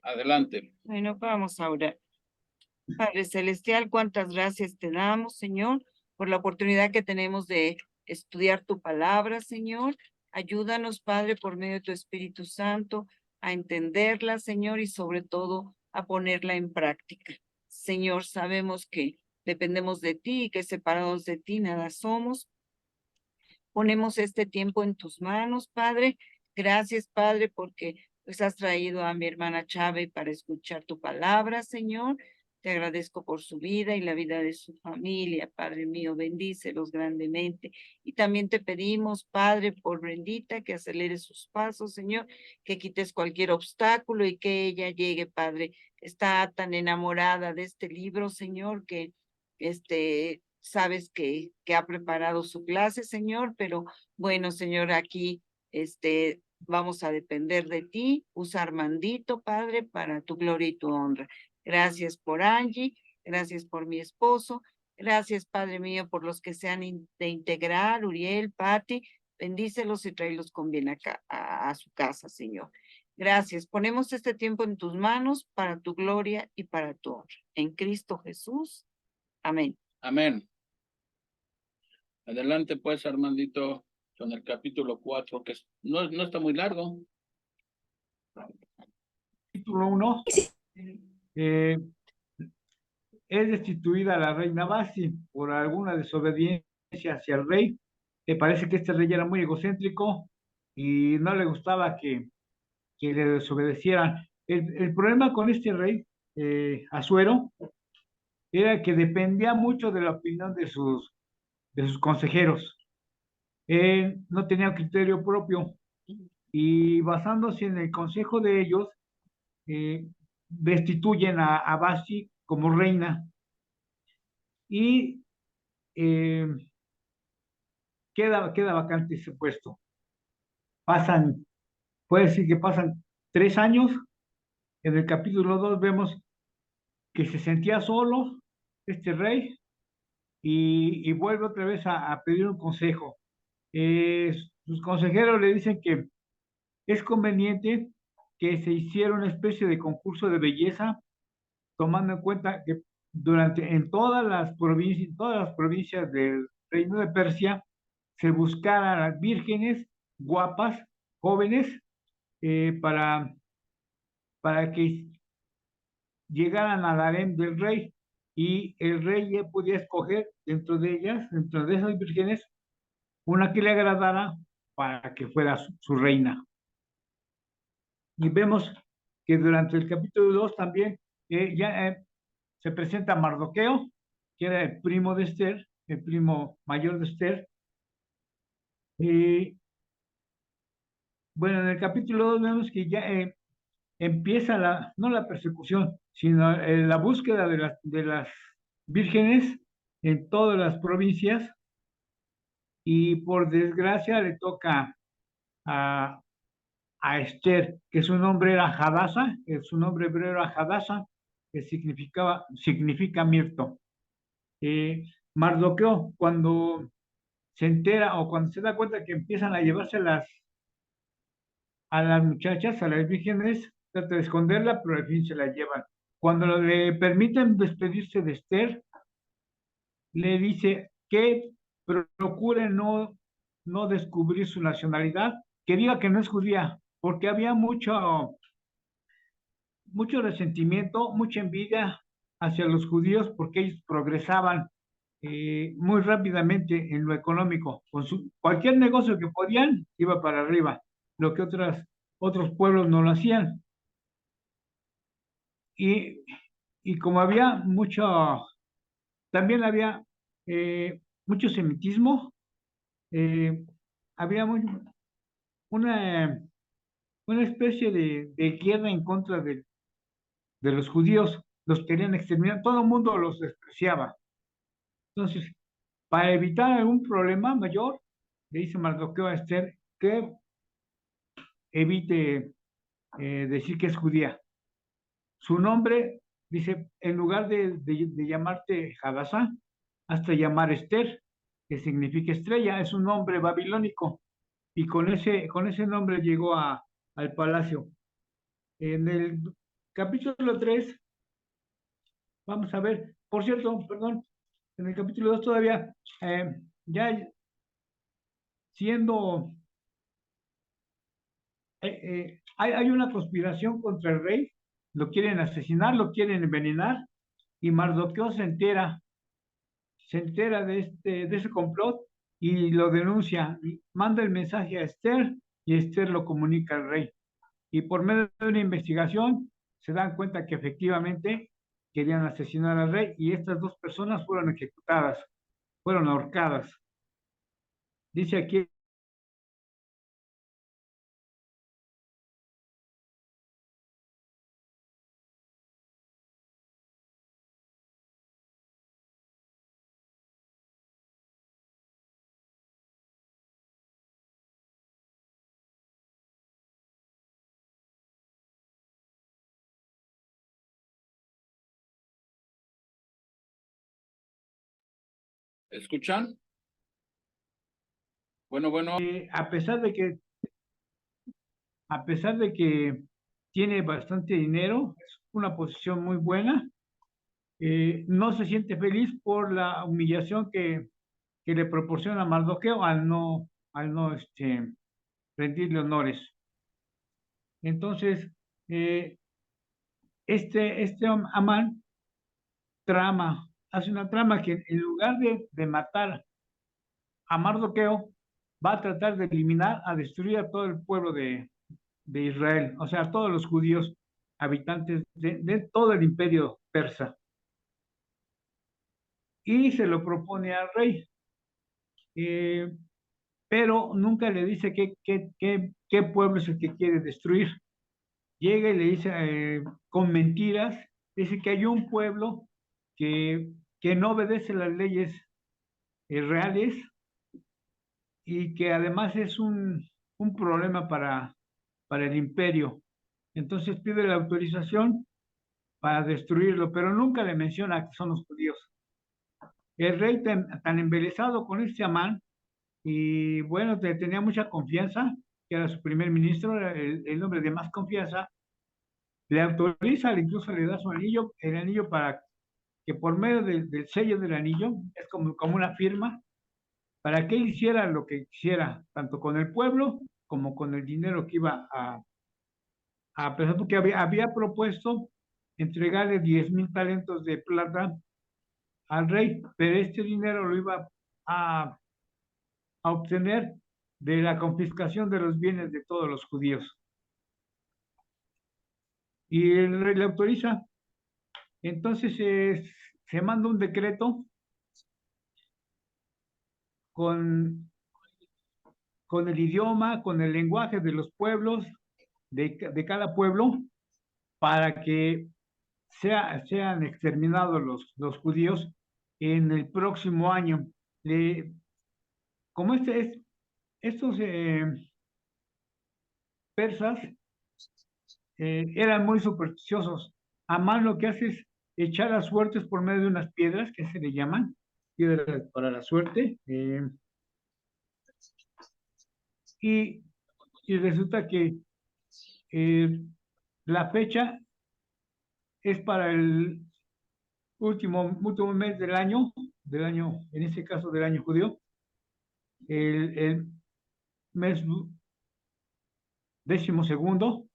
Adelante. Bueno, vamos a orar. Padre Celestial, cuántas gracias te damos, Señor, por la oportunidad que tenemos de estudiar tu palabra, Señor. Ayúdanos, Padre, por medio de tu Espíritu Santo, a entenderla, Señor, y sobre todo a ponerla en práctica. Señor, sabemos que dependemos de ti y que separados de ti nada somos. Ponemos este tiempo en tus manos, Padre. Gracias, Padre, porque pues has traído a mi hermana Chávez para escuchar tu palabra, Señor. Te agradezco por su vida y la vida de su familia, Padre mío, bendícelos grandemente. Y también te pedimos, Padre, por Brendita, que acelere sus pasos, Señor, que quites cualquier obstáculo y que ella llegue, Padre. Está tan enamorada de este libro, Señor, que sabes que ha preparado su clase, Señor, pero bueno, Señor, aquí vamos a depender de ti. Usa a Armandito, Padre, para tu gloria y tu honra. Gracias por Angie, gracias por mi esposo, gracias, Padre mío, por los que se han de integrar, Uriel, Patti, bendícelos y tráelos con bien acá, a su casa, Señor. Gracias. Ponemos este tiempo en tus manos para tu gloria y para tu honra. En Cristo Jesús. Amén. Amén. Adelante, pues, Armandito, con el capítulo 4, que no está muy largo. Capítulo 1. Es destituida la reina Basti por alguna desobediencia hacia el rey. Parece que este rey era muy egocéntrico y no le gustaba que le desobedecieran. El problema con este rey, Asuero, era que dependía mucho de la opinión de sus consejeros. Él no tenía criterio propio y basándose en el consejo de ellos, destituyen a Basti como reina y queda vacante ese puesto. Puede decir que pasan 3 años. En el capítulo 2 vemos que se sentía solo este rey y vuelve otra vez a pedir un consejo. Sus consejeros le dicen que es conveniente que se hiciera una especie de concurso de belleza, tomando en cuenta que en todas las provincias del Reino de Persia se buscaran las vírgenes guapas, jóvenes, para que llegaran al harén del rey y el rey ya podía escoger dentro de ellas, dentro de esas vírgenes, una que le agradara para que fuera su reina. Y vemos que durante el capítulo 2 también se presenta Mardoqueo, que era el primo de Esther, el primo mayor de Esther. Bueno, en el capítulo 2 vemos que ya empieza no la persecución, sino la búsqueda de las vírgenes en todas las provincias, y por desgracia le toca a, a Esther, que su nombre era Hadasa, su nombre hebreo era Hadasa, que significa mirto. Mardoqueo, cuando se entera o cuando se da cuenta que empiezan a llevarse a las muchachas, a las vírgenes, trata de esconderla, pero al fin se la llevan. Cuando le permiten despedirse de Esther, le dice que procure no descubrir su nacionalidad, que diga que no es judía, porque había mucho resentimiento, mucha envidia hacia los judíos, porque ellos progresaban muy rápidamente en lo económico. Cualquier negocio que podían iba para arriba, lo que otros pueblos no lo hacían. Y como había también había mucho semitismo, había una, una especie de guerra en contra de los judíos, los querían exterminar, todo el mundo los despreciaba. Entonces, para evitar algún problema mayor, le dice Mardoqueo a Esther que evite decir que es judía. Su nombre, dice, en lugar de llamarte Hadasá, hasta llamar Esther, que significa estrella, es un nombre babilónico, y con ese nombre llegó al palacio. En el capítulo 3, vamos a ver, por cierto, perdón, en el capítulo 2 todavía, ya siendo, hay una conspiración contra el rey, lo quieren asesinar, lo quieren envenenar, y Mardoqueo se entera de ese complot y lo denuncia, y manda el mensaje a Esther y Esther lo comunica al rey. Y por medio de una investigación se dan cuenta que efectivamente querían asesinar al rey y estas dos personas fueron ejecutadas, fueron ahorcadas. Dice aquí, ¿Escuchan? Bueno. a pesar de que tiene bastante dinero, es una posición muy buena, no se siente feliz por la humillación que le proporciona Mardoqueo al no rendirle honores. Entonces, Amán hace una trama que en lugar de matar a Mardoqueo, va a tratar de eliminar, a destruir a todo el pueblo de Israel, o sea, a todos los judíos habitantes de todo el imperio persa. Y se lo propone al rey, pero nunca le dice qué pueblo es el que quiere destruir. Llega y le dice con mentiras, dice que hay un pueblo que no obedece las leyes reales y que además es un problema para el imperio. Entonces pide la autorización para destruirlo, pero nunca le menciona que son los judíos. El rey tan embelesado con este Amán, y bueno, tenía mucha confianza, que era su primer ministro, era el hombre de más confianza, le autoriza, incluso le da su anillo, el anillo para que por medio del sello del anillo, es como una firma, para que él hiciera lo que quisiera, tanto con el pueblo como con el dinero que iba a pesar porque había propuesto entregarle 10,000 talentos de plata al rey, pero este dinero lo iba a, a obtener de la confiscación de los bienes de todos los judíos. Y el rey le autoriza. Entonces se manda un decreto con, con el idioma, con el lenguaje de los pueblos, de cada pueblo, para que sean exterminados los judíos en el próximo año. Como estos persas eran muy supersticiosos. Amán lo que hace es echar las suertes por medio de unas piedras que se le llaman piedras para la suerte. Y resulta que la fecha es para el último mes del año, en este caso del año judío, el mes 12º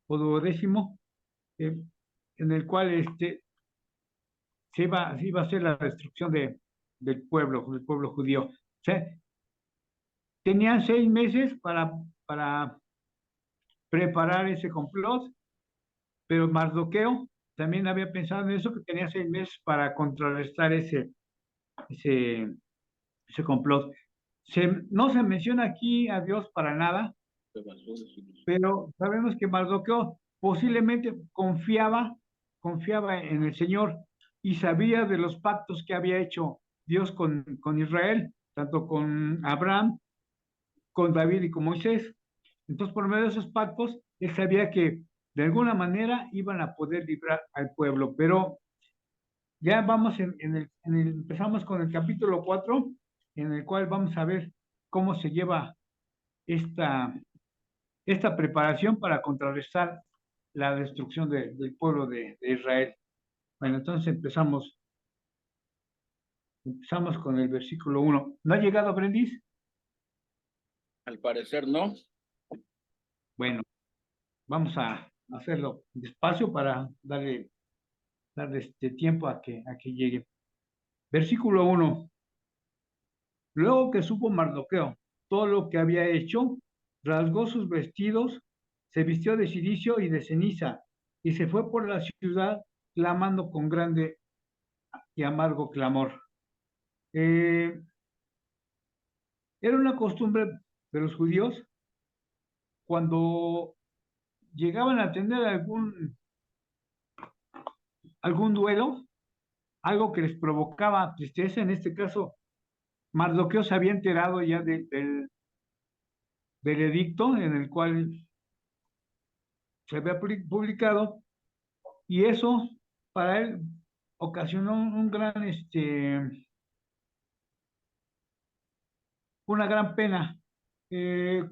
o 12º, en el cual se iba a hacer la destrucción del pueblo judío. O sea, tenían 6 meses para preparar ese complot, pero Mardoqueo también había pensado en eso, que tenía 6 meses para contrarrestar ese complot. No se menciona aquí a Dios para nada, pero sabemos que Mardoqueo posiblemente confiaba en el Señor y sabía de los pactos que había hecho Dios con Israel, tanto con Abraham, con David y con Moisés. Entonces, por medio de esos pactos, él sabía que de alguna manera iban a poder librar al pueblo. Pero ya vamos empezamos con el capítulo 4, en el cual vamos a ver cómo se lleva esta preparación para contrarrestar la destrucción del pueblo de Israel. Bueno, entonces empezamos con el versículo 1. ¿No ha llegado, Brendis? Al parecer no. Bueno, vamos a hacerlo despacio para darle este tiempo a que llegue. Versículo 1. Luego que supo Mardoqueo todo lo que había hecho, rasgó sus vestidos, se vistió de cilicio y de ceniza, y se fue por la ciudad clamando con grande y amargo clamor. Era una costumbre de los judíos cuando llegaban a tener algún duelo, algo que les provocaba tristeza. En este caso, Mardoqueo se había enterado ya del edicto en el cual se había publicado, y eso para él ocasionó una gran pena.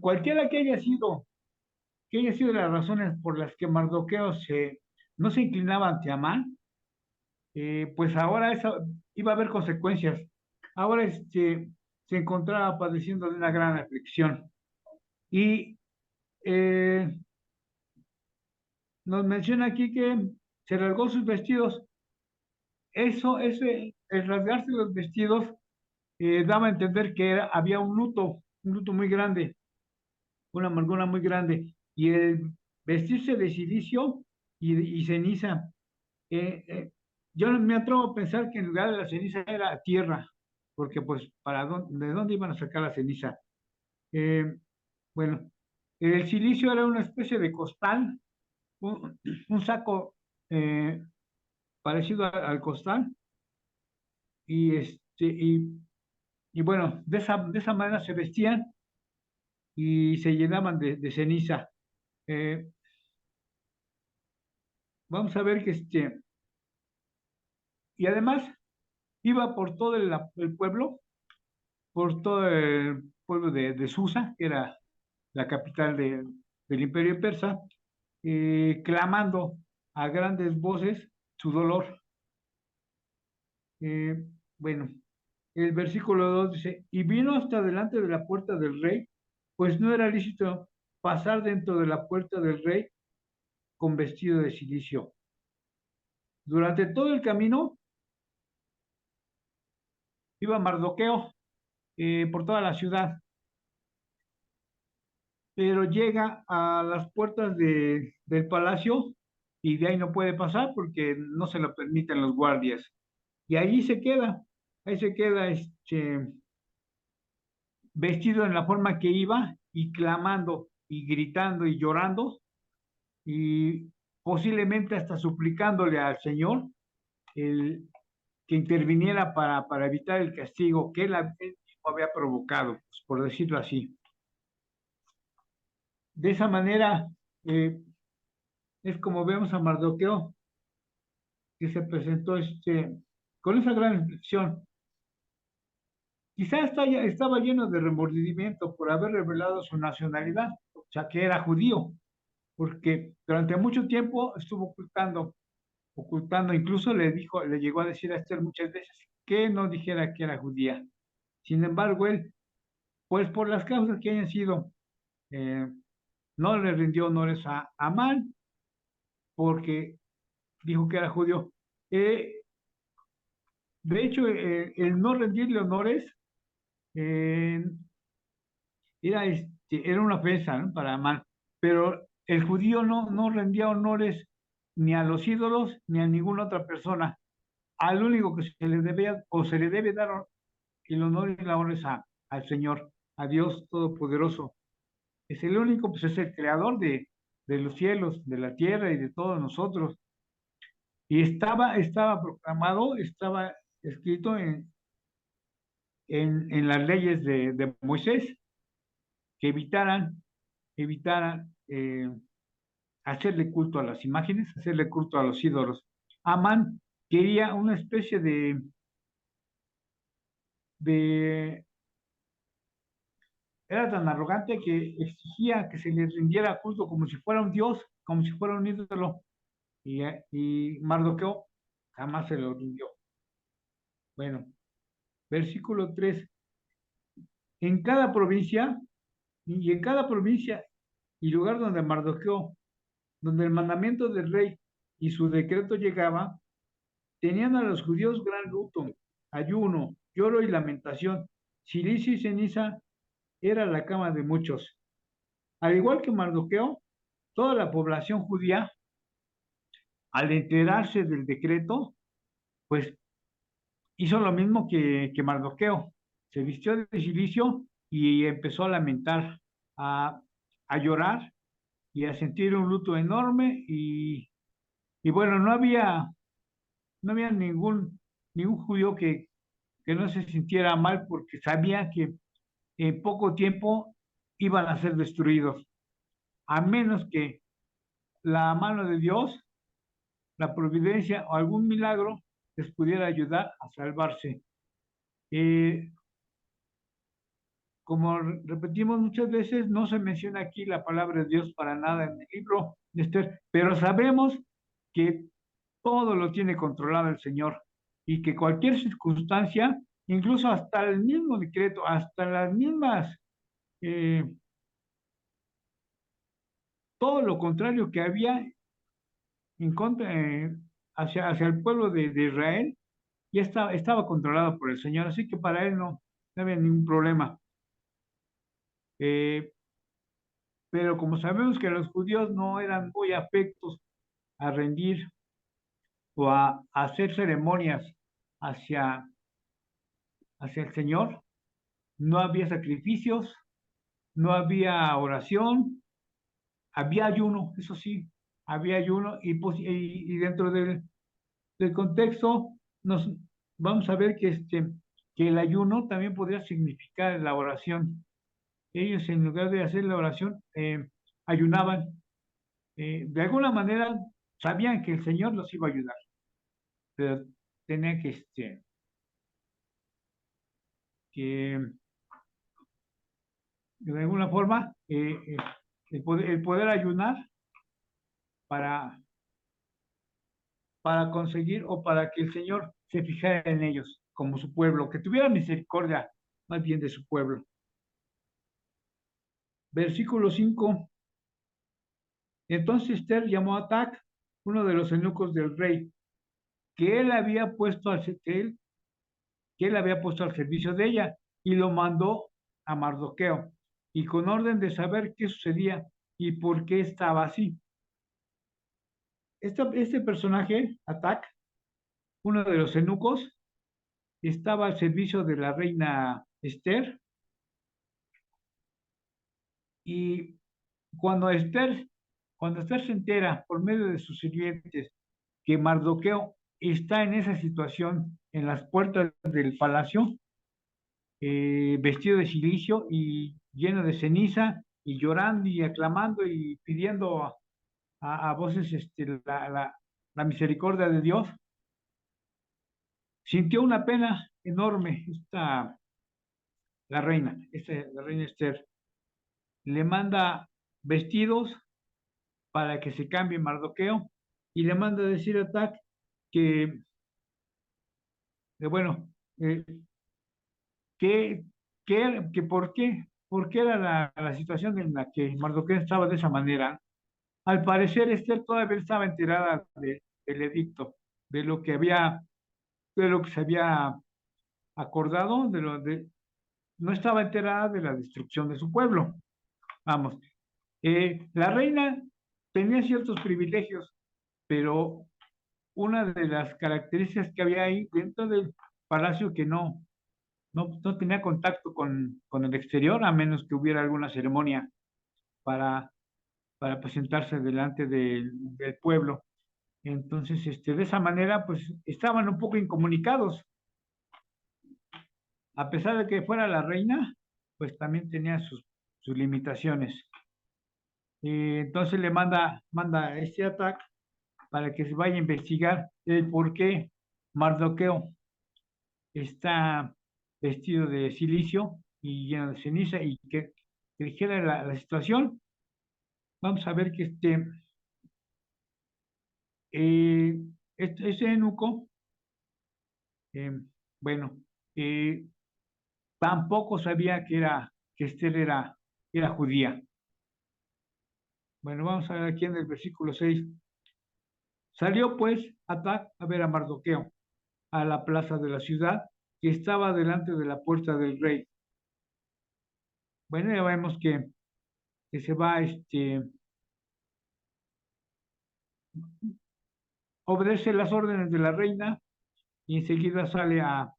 Cualquiera que haya sido las razones por las que Mardoqueo no se inclinaba ante Amán, pues ahora eso iba a haber consecuencias. Ahora se encontraba padeciendo de una gran aflicción. Y eh, nos menciona aquí que se rasgó sus vestidos. El rasgarse los vestidos daba a entender que había un luto muy grande, una amargura muy grande. Y el vestirse de silicio y ceniza, yo me atrevo a pensar que en lugar de la ceniza era tierra, porque pues, ¿de dónde iban a sacar la ceniza? Eh, bueno, el silicio era una especie de costal, un saco eh, parecido al costal, y bueno, de esa manera se vestían y se llenaban de ceniza. Eh, Vamos a ver que y además iba por todo el pueblo, por todo el pueblo de Susa, que era la capital del Imperio Persa, clamando a grandes voces su dolor. Eh, bueno, el versículo 2 dice, y vino hasta delante de la puerta del rey, pues no era lícito pasar dentro de la puerta del rey con vestido de silicio. Durante todo el camino iba Mardoqueo por toda la ciudad, pero llega a las puertas del palacio y de ahí no puede pasar porque no se lo permiten los guardias. Y ahí se queda vestido en la forma que iba y clamando y gritando y llorando y posiblemente hasta suplicándole al Señor el, que interviniera para evitar el castigo que él mismo había provocado, pues, por decirlo así. De esa manera eh, es como vemos a Mardoqueo, que se presentó con esa gran inflexión. Quizá estaba lleno de remordimiento por haber revelado su nacionalidad, o sea, que era judío, porque durante mucho tiempo estuvo ocultando, incluso le llegó a decir a Esther muchas veces que no dijera que era judía. Sin embargo, él, pues por las causas que hayan sido, eh, no le rindió honores a Amán, porque dijo que era judío. Eh, de hecho, el no rendirle honores eh, era una ofensa, ¿no?, para Amán, pero el judío no rendía honores ni a los ídolos ni a ninguna otra persona. Al único que se le debía o se le debe dar el honor y la honra es al Señor, a Dios Todopoderoso. Es el único, pues es el creador de los cielos, de la tierra y de todos nosotros. Y estaba proclamado, estaba escrito en las leyes de Moisés, que evitaran hacerle culto a las imágenes, hacerle culto a los ídolos. Amán quería una especie de era tan arrogante que exigía que se le rindiera culto como si fuera un dios, como si fuera un ídolo. Y Mardoqueo jamás se lo rindió. Bueno, versículo 3. En cada provincia, y en cada provincia y lugar donde Mardoqueo, donde el mandamiento del rey y su decreto llegaba, tenían a los judíos gran luto, ayuno, lloro y lamentación. Cilicio y ceniza era la cama de muchos. Al igual que Mardoqueo, toda la población judía, al enterarse del decreto, pues hizo lo mismo que Mardoqueo. Se vistió de cilicio y empezó a lamentar, a, a llorar y a sentir un luto enorme. Y bueno, no había ningún judío que no se sintiera mal porque sabía que en poco tiempo iban a ser destruidos, a menos que la mano de Dios, la providencia o algún milagro les pudiera ayudar a salvarse. Eh, Como repetimos muchas veces, no se menciona aquí la palabra de Dios para nada en el libro de Esther, pero sabemos que todo lo tiene controlado el Señor y que cualquier circunstancia, incluso hasta el mismo decreto, hasta las mismas, eh, todo lo contrario que había en contra, hacia el pueblo de Israel, ya estaba controlado por el Señor, así que para él no había ningún problema. Eh, pero como sabemos que los judíos no eran muy afectos a rendir o a hacer ceremonias hacia, hacia el Señor, no había sacrificios, no había oración, había ayuno, eso sí, había ayuno y dentro del contexto nos vamos a ver que el ayuno también podría significar la oración. Ellos en lugar de hacer la oración, ayunaban. De alguna manera sabían que el Señor los iba a ayudar, pero tenían que de alguna forma el poder ayunar para, para conseguir o para que el Señor se fijara en ellos como su pueblo, que tuviera misericordia más bien de su pueblo. Versículo 5. Entonces Esther llamó a Tac, uno de los eunucos del rey, que él había puesto al servicio de ella, y lo mandó a Mardoqueo, y con orden de saber qué sucedía y por qué estaba así. Este personaje, Atac, uno de los eunucos, estaba al servicio de la reina Esther, y cuando Esther, cuando Esther se entera por medio de sus sirvientes que Mardoqueo está en esa situación en las puertas del palacio, vestido de silicio y lleno de ceniza, y llorando y aclamando y pidiendo a voces la misericordia de Dios, sintió una pena enorme la reina Esther. Le manda vestidos para que se cambie Mardoqueo y le manda a decir a Tac que, bueno, eh, que, que por qué era la situación en la que Mardoqueo estaba de esa manera. Al parecer, Esther todavía estaba enterada del edicto, de lo que se había acordado, no estaba enterada de la destrucción de su pueblo. Vamos, la reina tenía ciertos privilegios, pero una de las características que había ahí dentro del palacio que no tenía contacto con el exterior, a menos que hubiera alguna ceremonia para, para presentarse delante del pueblo. Entonces, de esa manera, pues estaban un poco incomunicados. A pesar de que fuera la reina, pues también tenía sus limitaciones. Entonces le manda este ataque para que se vaya a investigar el por qué Mardoqueo está vestido de silicio y lleno de ceniza y que dijera la situación. Vamos a ver que este eunuco, eh, bueno, eh, tampoco sabía que Esther era judía. Bueno, vamos a ver aquí en el versículo 6. Salió pues Atac a ver a Mardoqueo a la plaza de la ciudad que estaba delante de la puerta del rey. Bueno, ya vemos que se va, obedece las órdenes de la reina y enseguida sale a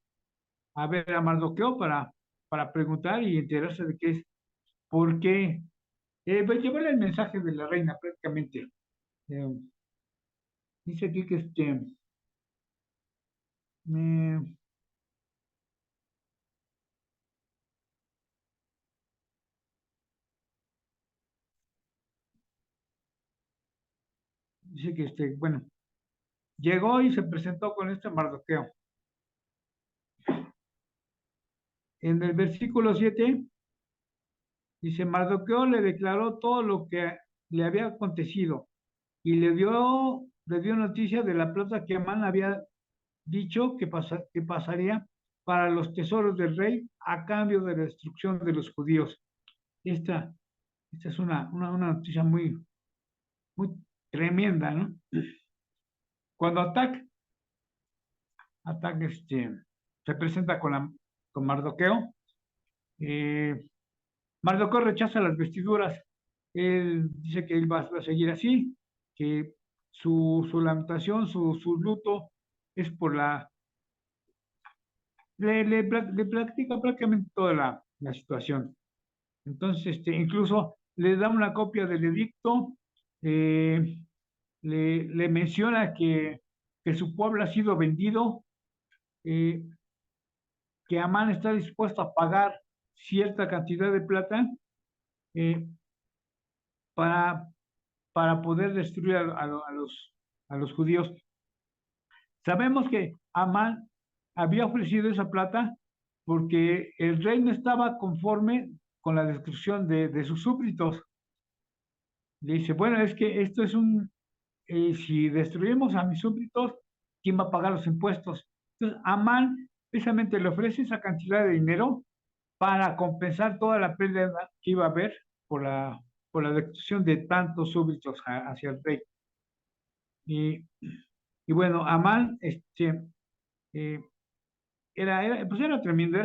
ver a Mardoqueo para preguntar y enterarse de qué es, por qué, pues, llevarle el mensaje de la reina prácticamente. Eh, dice aquí que eh, dice que bueno, llegó y se presentó con este Mardoqueo. En el versículo 7 dice, Mardoqueo le declaró todo lo que le había acontecido y le dio noticia de la plata que Amán había dicho que pasaría para los tesoros del rey a cambio de la destrucción de los judíos. Esta, esta es una noticia muy tremenda, ¿no? Cuando Atac se presenta con Mardoqueo, eh, Mardoqueo rechaza las vestiduras. Él dice que él va a seguir así, que su lamentación, su luto es por le practica prácticamente toda la situación. Entonces, incluso le da una copia del edicto, eh, le menciona que su pueblo ha sido vendido, eh, que Amán está dispuesto a pagar cierta cantidad de plata eh, para, para poder destruir a los judíos. Sabemos que Amán había ofrecido esa plata porque el rey no estaba conforme con la destrucción de sus súbditos. Le dice, bueno, es que esto es si destruimos a mis súbditos, ¿quién va a pagar los impuestos? Entonces, Amán precisamente le ofrece esa cantidad de dinero para compensar toda la pérdida que iba a haber por la destrucción de tantos súbditos hacia el rey. Y bueno, Amán eh, pues era tremendo,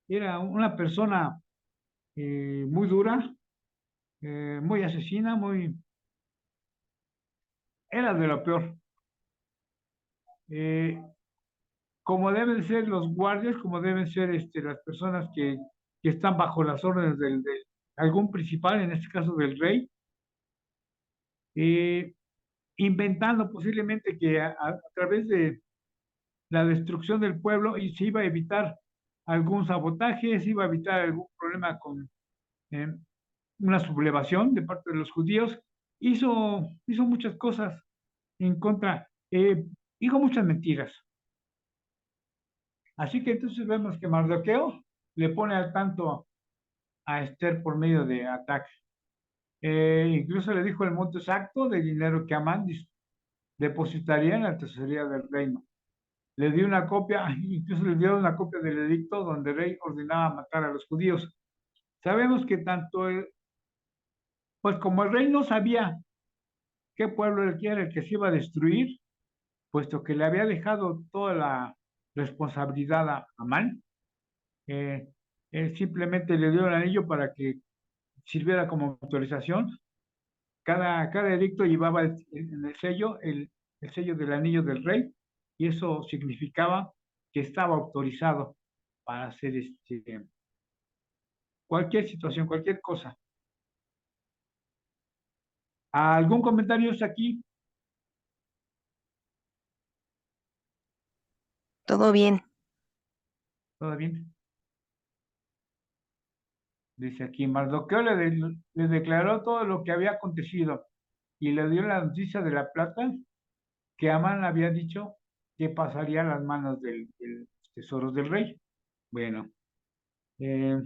era una persona muy dura, muy asesina, era de lo peor. Eh, como deben ser los guardias, como deben ser las personas que están bajo las órdenes de algún principal, en este caso del rey, eh, inventando posiblemente que a través de la destrucción del pueblo y se iba a evitar algún sabotaje, se iba a evitar algún problema con eh, una sublevación de parte de los judíos, hizo muchas cosas en contra, dijo muchas mentiras. Así que entonces vemos que Mardoqueo le pone al tanto a Esther por medio de ataques. Incluso le dijo el monto exacto del dinero que Amán depositaría en la tesorería del reino. Le dio una copia, incluso le dio una copia del edicto donde el rey ordenaba matar a los judíos. Sabemos que pues como el rey no sabía qué pueblo era el que se iba a destruir, puesto que le había dejado toda la responsabilidad a Amán, él simplemente le dio el anillo para que sirviera como autorización. Cada edicto llevaba en el sello el sello del anillo del rey, y eso significaba que estaba autorizado para hacer cualquier situación, cualquier cosa. ¿Algún comentario hasta aquí? Todo bien. ¿Todo bien? Dice aquí, Mardoqueo le declaró todo lo que había acontecido y le dio la noticia de la plata que Amán había dicho que pasaría a las manos de los tesoros del rey. Bueno, eh,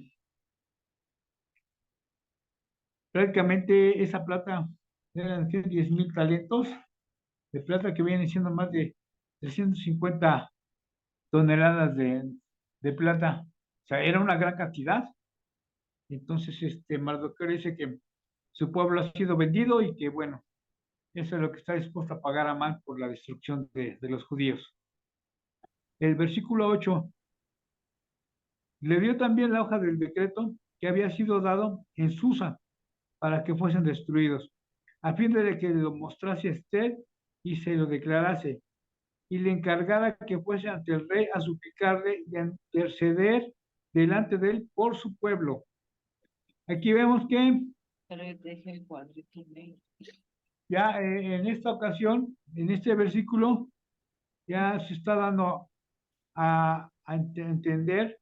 prácticamente esa plata eran 10,000 talentos de plata, que vienen siendo más de 350 toneladas de plata. O sea, era una gran cantidad. Entonces, Mardoqueo dice que su pueblo ha sido vendido y que, bueno, eso es lo que está dispuesto a pagar Amán por la destrucción de los judíos. El versículo 8: le dio también la hoja del decreto que había sido dado en Susa para que fuesen destruidos, a fin de que lo mostrase a Esther y se lo declarase, y le encargara que fuese ante el rey a suplicarle y a interceder delante de él por su pueblo. Aquí vemos que Pero deje el cuadrito negro. ya en esta ocasión, en este versículo, ya se está dando entender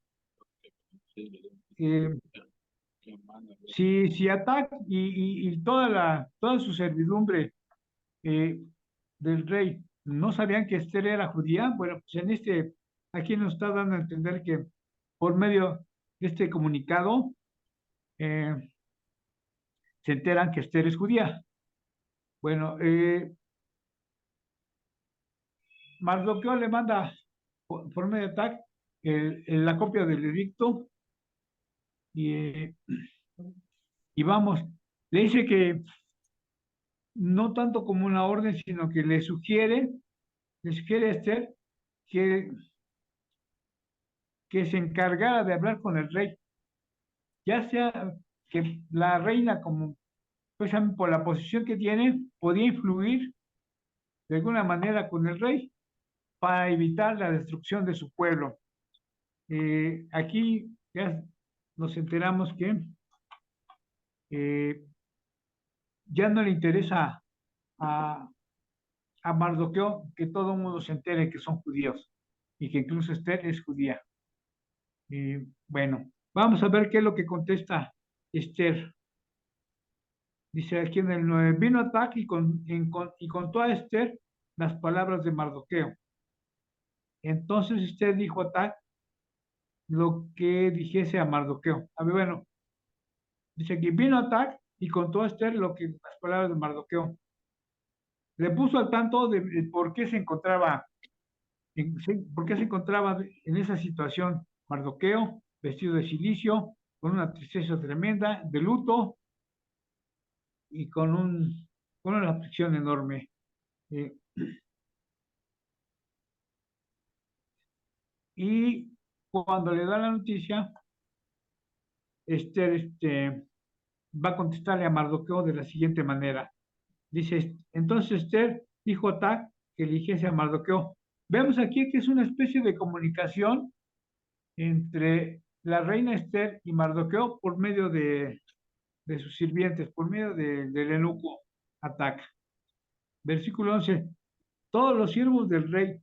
eh, si Atac y toda su servidumbre eh, del rey no sabían que Esther era judía. Bueno, pues aquí nos está dando a entender que por medio de este comunicado eh, se enteran que Esther es judía. Bueno, Mardoqueo le manda por medio de Atac la copia del edicto y, y vamos, le dice que no tanto como una orden, sino que le sugiere a Esther que, que se encargara de hablar con el rey, ya sea que la reina, como pues por la posición que tiene, podía influir de alguna manera con el rey para evitar la destrucción de su pueblo. Aquí ya nos enteramos que eh, ya no le interesa a, a Mardoqueo que todo el mundo se entere que son judíos y que incluso Esther es judía. Bueno, vamos a ver qué es lo que contesta Esther. Dice aquí en el 9: vino Atac y contó a Esther las palabras de Mardoqueo. Entonces Esther dijo a Atac lo que dijese a Mardoqueo. A ver, bueno, dice aquí: vino Atac y contó a Esther las palabras de Mardoqueo. Le puso al tanto de por qué se encontraba en esa situación Mardoqueo, vestido de cilicio, con una tristeza tremenda, de luto y con una aflicción enorme. Eh, y cuando le da la noticia, Esther va a contestarle a Mardoqueo de la siguiente manera. Dice: entonces Esther dijo a Tac que eligiese a Mardoqueo. Vemos aquí que es una especie de comunicación entre la reina Esther y Mardoqueo por medio de sus sirvientes, por medio del eunuco Atac. Versículo 11: todos los siervos del rey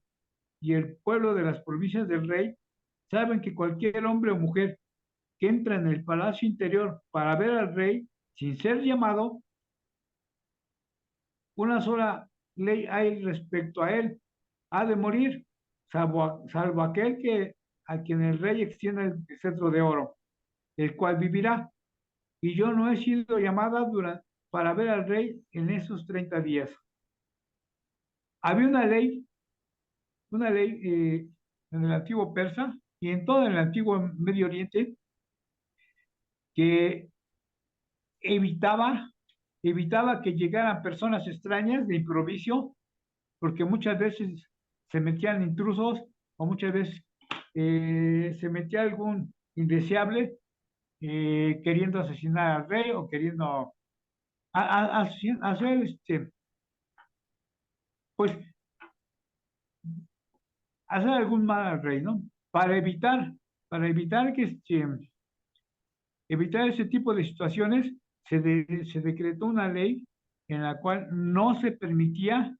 y el pueblo de las provincias del rey saben que cualquier hombre o mujer que entra en el palacio interior para ver al rey sin ser llamado, una sola ley hay respecto a él: ha de morir, salvo aquel a quien el rey extienda el cetro de oro, el cual vivirá. Y yo no he sido llamada para ver al rey en esos 30 días. Había una ley en el antiguo persa y en todo el antiguo Medio Oriente que evitaba, evitaba que llegaran personas extrañas de improviso, porque muchas veces se metían intrusos o muchas veces se metía algún indeseable queriendo asesinar al rey o queriendo hacer pues hacer algún mal al rey, ¿no? Para evitar evitar ese tipo de situaciones, se decretó una ley en la cual no se permitía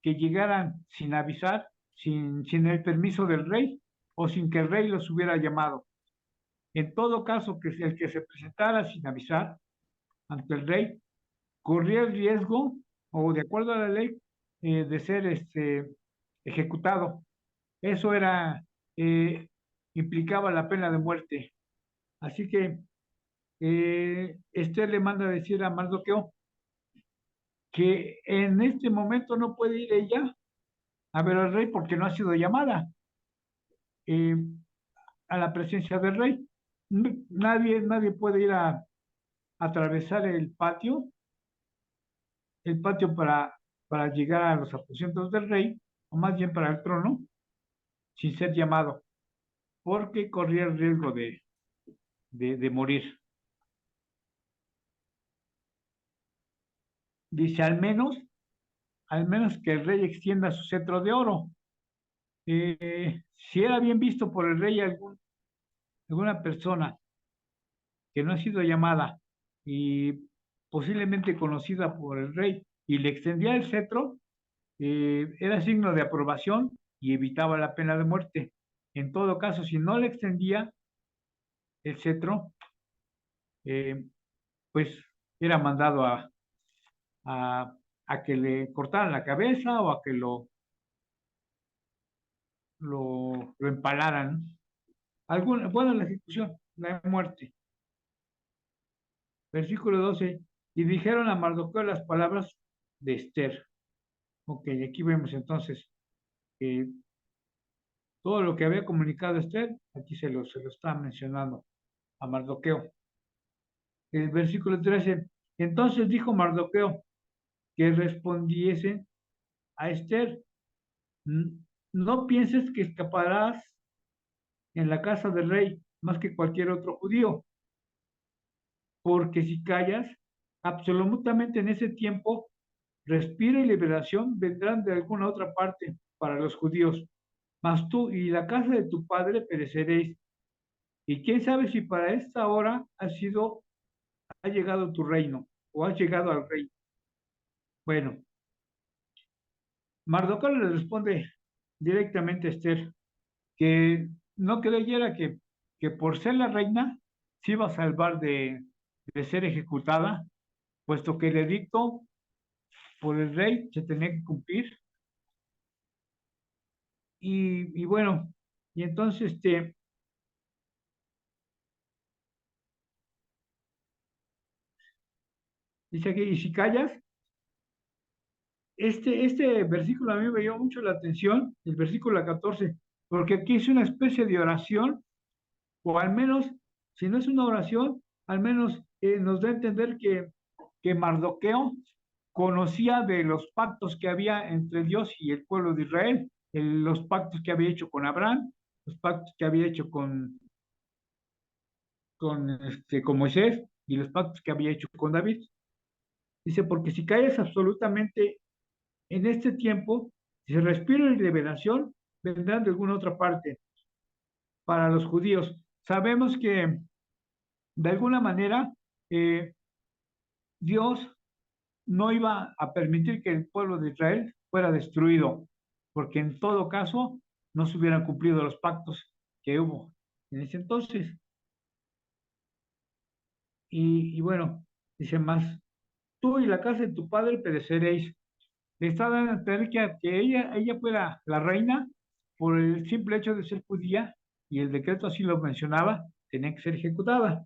que llegaran sin avisar, sin el permiso del rey o sin que el rey los hubiera llamado. En todo caso, que el que se presentara sin avisar ante el rey corría el riesgo, o de acuerdo a la ley, de ser ejecutado. Eso implicaba la pena de muerte. Así que Esther le manda a decir a Mardoqueo que en este momento no puede ir ella a ver al rey porque no ha sido llamada eh, a la presencia del rey. Nadie puede ir a atravesar el patio para llegar a los aposentos del rey, o más bien para el trono, sin ser llamado, porque corría el riesgo de morir. Dice, al menos que el rey extienda su cetro de oro. Si era bien visto por el rey alguna persona que no ha sido llamada y posiblemente conocida por el rey y le extendía el cetro, era signo de aprobación y evitaba la pena de muerte. En todo caso, si no le extendía el cetro, eh, pues era mandado a, a que le cortaran la cabeza o a que lo empalaran. Bueno, la ejecución, la muerte. Versículo 12. Y dijeron a Mardoqueo las palabras de Esther. Ok, aquí vemos entonces que todo lo que había comunicado Esther, aquí se lo está mencionando a Mardoqueo. El versículo 13. Entonces dijo Mardoqueo que respondiese a Esther, no pienses que escaparás en la casa del rey más que cualquier otro judío, porque si callas, absolutamente en ese tiempo, respiro y liberación vendrán de alguna otra parte para los judíos, mas tú y la casa de tu padre pereceréis. Y quién sabe si para esta hora ha llegado tu reino, o has llegado al reino. Bueno, Mardoqueo le responde directamente a Esther que no creyera que por ser la reina se iba a salvar de ser ejecutada, puesto que el edicto por el rey se tenía que cumplir. Y bueno, y entonces dice aquí, y si callas, este versículo a mí me llamó mucho la atención, el versículo 14, porque aquí es una especie de oración, o al menos, si no es una oración, al menos nos da a entender que Mardoqueo conocía de los pactos que había entre Dios y el pueblo de Israel, los pactos que había hecho con Abraham, los pactos que había hecho con Moisés y los pactos que había hecho con David. Dice, porque si calles absolutamente en este tiempo, si se respira en liberación, vendrán de alguna otra parte para los judíos. Sabemos que de alguna manera eh, Dios no iba a permitir que el pueblo de Israel fuera destruido, porque en todo caso no se hubieran cumplido los pactos que hubo en ese entonces. Y bueno, dice más, tú y la casa de tu padre pereceréis. Le está dando a entender que ella fuera la reina por el simple hecho de ser judía, y el decreto así lo mencionaba, tenía que ser ejecutada.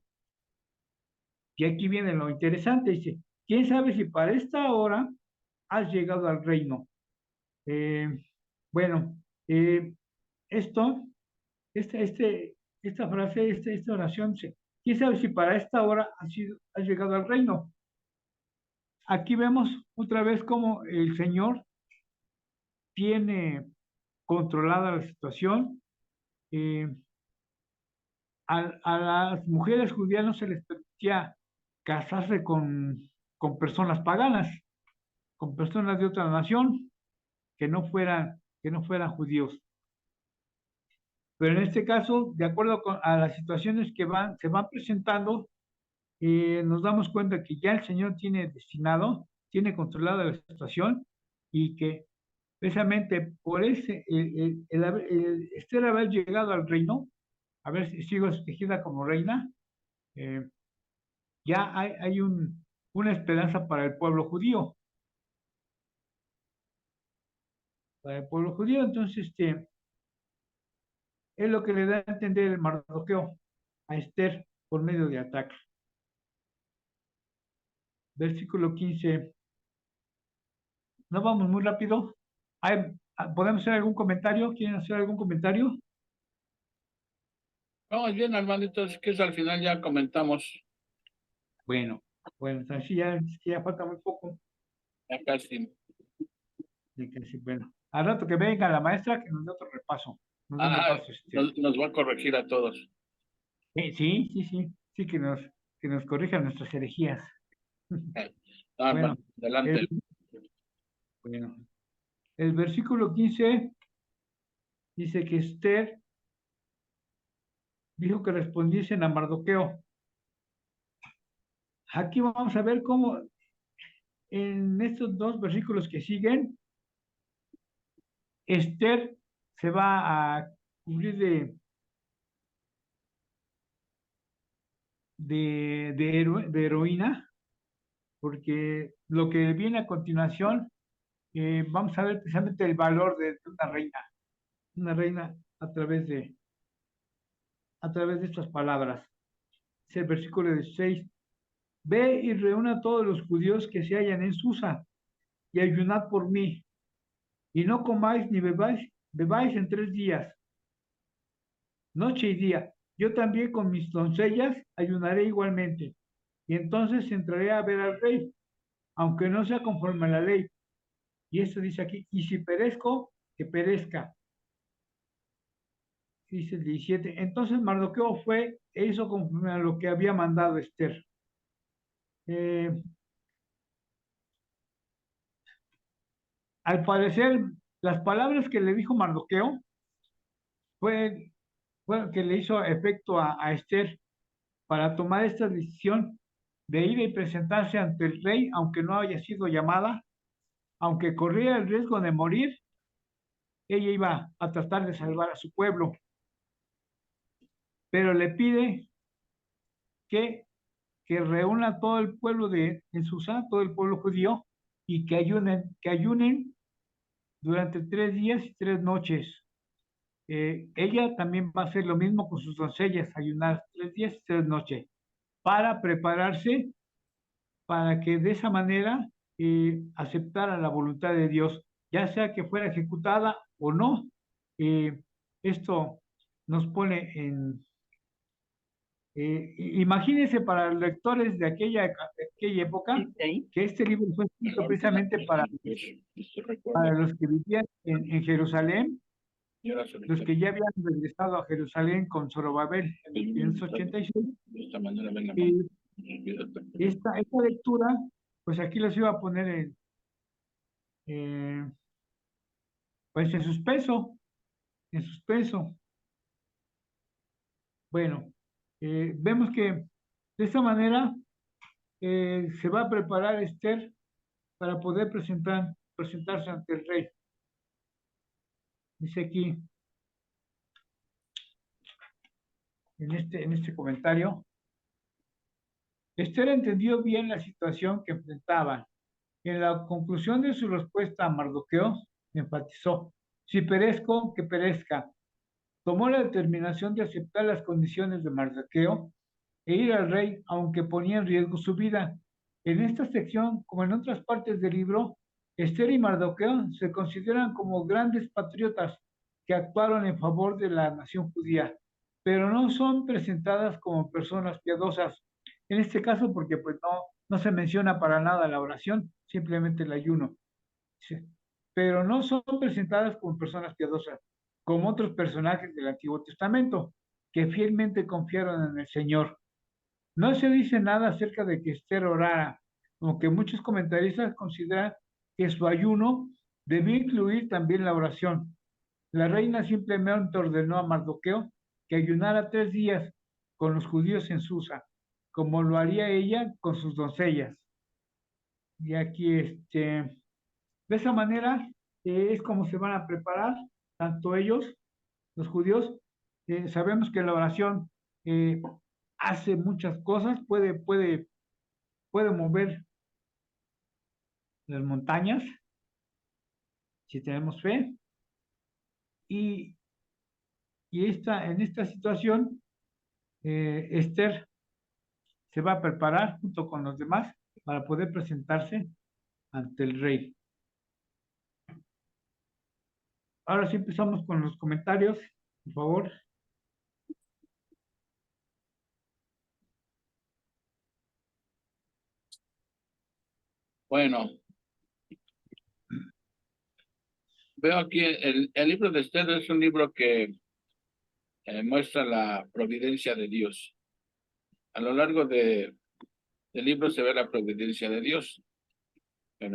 Y aquí viene lo interesante, dice, ¿quién sabe si para esta hora has llegado al reino? Eh, bueno, eh, esto, este, este, esta frase, esta oración, ¿quién sabe si para esta hora has llegado al reino? Aquí vemos otra vez cómo el Señor tiene controlada la situación. Eh, a las mujeres judías no se les permitía casarse con personas paganas, con personas de otra nación que no fueran judíos. Pero en este caso, de acuerdo a las situaciones que se van presentando, nos damos cuenta que ya el Señor tiene controlada la situación, y que precisamente por Esther haber llegado al reino, haber sido escogida como reina, eh, ya hay una esperanza para el pueblo judío. Para el pueblo judío, entonces, es lo que le da a entender el Mardoqueo a Esther por medio de ataque. versículo 15. ¿No vamos muy rápido? ¿Podemos hacer algún comentario? ¿Quieren hacer algún comentario? Vamos bien, hermanito, es que eso al final ya comentamos. Bueno, entonces ya falta muy poco. Ya casi. Bueno, al rato que venga la maestra, que nos dé otro repaso. Nos dé un repaso. Nos va a corregir a todos. Sí, que nos corrijan nuestras herejías. Bueno, Adelante. bueno, el versículo 15 dice que Esther dijo que respondiesen a Mardoqueo. Aquí vamos a ver cómo en estos dos versículos que siguen, Esther se va a cubrir de heroína, porque lo que viene a continuación, vamos a ver precisamente el valor de una reina a través de estas palabras. Es el versículo 16. Ve y reúna a todos los judíos que se hallan en Susa y ayunad por mí, y no comáis ni bebáis en 3 días, noche y día. Yo también con mis doncellas ayunaré igualmente, y entonces entraré a ver al rey, aunque no sea conforme a la ley. Y esto dice aquí, y si perezco, que perezca. Dice el 17. Entonces Mardoqueo fue e hizo conforme a lo que había mandado Esther. Al parecer, las palabras que le dijo Mardoqueo fue, fue que le hizo efecto a Esther para tomar esta decisión de ir y presentarse ante el rey, aunque no haya sido llamada, aunque corría el riesgo de morir, ella iba a tratar de salvar a su pueblo, pero le pide que, que reúna todo el pueblo en Susa, todo el pueblo judío, y que ayunen durante 3 días y 3 noches. Ella también va a hacer lo mismo con sus doncellas, ayunar 3 días y 3 noches, para prepararse para que de esa manera aceptara la voluntad de Dios, ya sea que fuera ejecutada o no. Esto nos pone imagínense para los lectores de aquella época, que este libro fue escrito precisamente para los que vivían en Jerusalén, los que ya habían regresado a Jerusalén con Zorobabel en el 586. De esta manera venga. Esta lectura, pues aquí les iba a poner en, pues en suspenso, en suspenso. Bueno, vemos que de esta manera se va a preparar Esther para poder presentarse ante el rey. Dice aquí, en este comentario, Esther entendió bien la situación que enfrentaban. En la conclusión de su respuesta a Mardoqueo, enfatizó, si perezco, que perezca. Tomó la determinación de aceptar las condiciones de Mardoqueo e ir al rey, aunque ponía en riesgo su vida. En esta sección, como en otras partes del libro, Esther y Mardoqueo se consideran como grandes patriotas que actuaron en favor de la nación judía, pero no son presentadas como personas piadosas. En este caso, porque pues no se menciona para nada la oración, simplemente el ayuno. Sí. Pero no son presentadas como personas piadosas, como otros personajes del Antiguo Testamento, que fielmente confiaron en el Señor. No se dice nada acerca de que Esther orara, aunque muchos comentaristas consideran que su ayuno debía incluir también la oración. La reina simplemente ordenó a Mardoqueo que ayunara 3 días con los judíos en Susa, como lo haría ella con sus doncellas. Y aquí, de esa manera, es como se van a preparar tanto ellos, los judíos. Sabemos que la oración hace muchas cosas, puede mover las montañas si tenemos fe. Y, en esta situación, Esther se va a preparar junto con los demás para poder presentarse ante el rey. Ahora sí empezamos con los comentarios, por favor. Bueno, veo aquí el libro de Esther es un libro que muestra la providencia de Dios. A lo largo del libro se ve la providencia de Dios. Se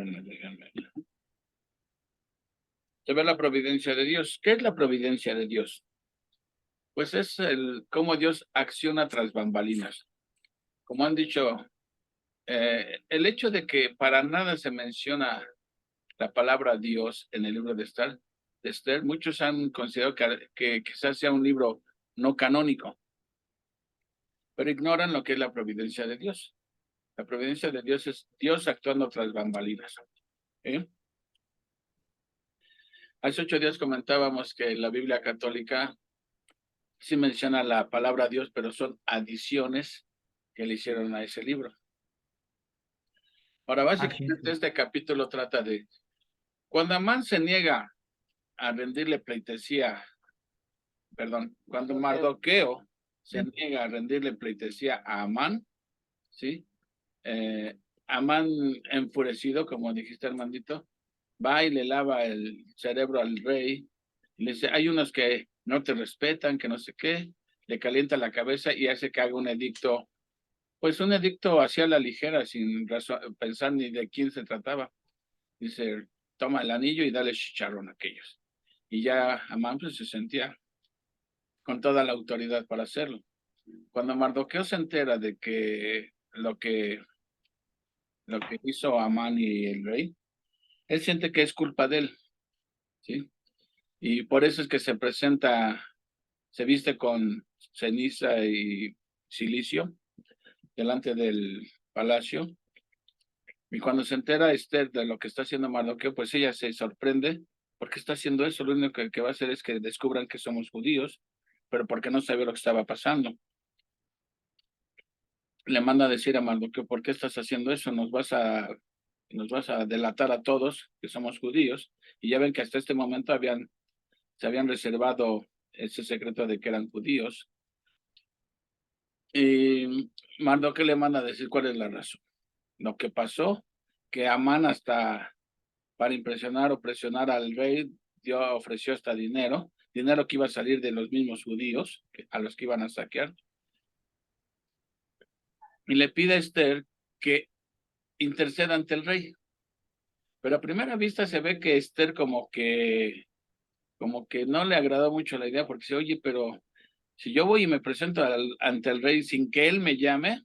ve la providencia de Dios. ¿Qué es la providencia de Dios? Pues es cómo Dios acciona tras bambalinas. Como han dicho, el hecho de que para nada se menciona la palabra Dios en el libro de Esther, muchos han considerado que quizás sea un libro no canónico, pero ignoran lo que es la providencia de Dios. La providencia de Dios es Dios actuando tras bambalinas. Hace 8 días comentábamos que la Biblia católica sí menciona la palabra Dios, pero son adiciones que le hicieron a ese libro. Ahora, básicamente este capítulo trata de cuando Amán se niega a rendirle pleitesía, cuando Mardoqueo se niega a rendirle pleitesía a Amán, ¿sí? Amán enfurecido, como dijiste, Armandito, va y le lava el cerebro al rey, y le dice, hay unos que no te respetan, que no sé qué, le calienta la cabeza y hace que haga un edicto, pues un edicto hacia la ligera, sin pensar ni de quién se trataba. Dice, toma el anillo y dale chicharrón a aquellos. Y ya Amán pues, se sentía con toda la autoridad para hacerlo. Cuando Mardoqueo se entera de que lo que hizo Amán y el rey, él siente que es culpa de él, ¿sí? Y por eso es que se presenta, se viste con ceniza y silicio delante del palacio. Y cuando se entera Esther de lo que está haciendo Mardoqueo, pues ella se sorprende. ¿Por qué está haciendo eso? Lo único que va a hacer es que descubran que somos judíos, pero porque no sabía lo que estaba pasando. Le manda a decir a Mardoqueo, ¿por qué estás haciendo eso? Nos vas a delatar a todos que somos judíos. Y ya ven que hasta este momento se habían reservado ese secreto de que eran judíos. Y Mardoqueo le manda a decir cuál es la razón. Lo que pasó, que Amán hasta para impresionar o presionar al rey, ofreció hasta dinero que iba a salir de los mismos judíos a los que iban a saquear. Y le pide a Esther que interceda ante el rey. Pero a primera vista se ve que Esther como que no le agradó mucho la idea porque dice, oye, pero si yo voy y me presento ante el rey sin que él me llame,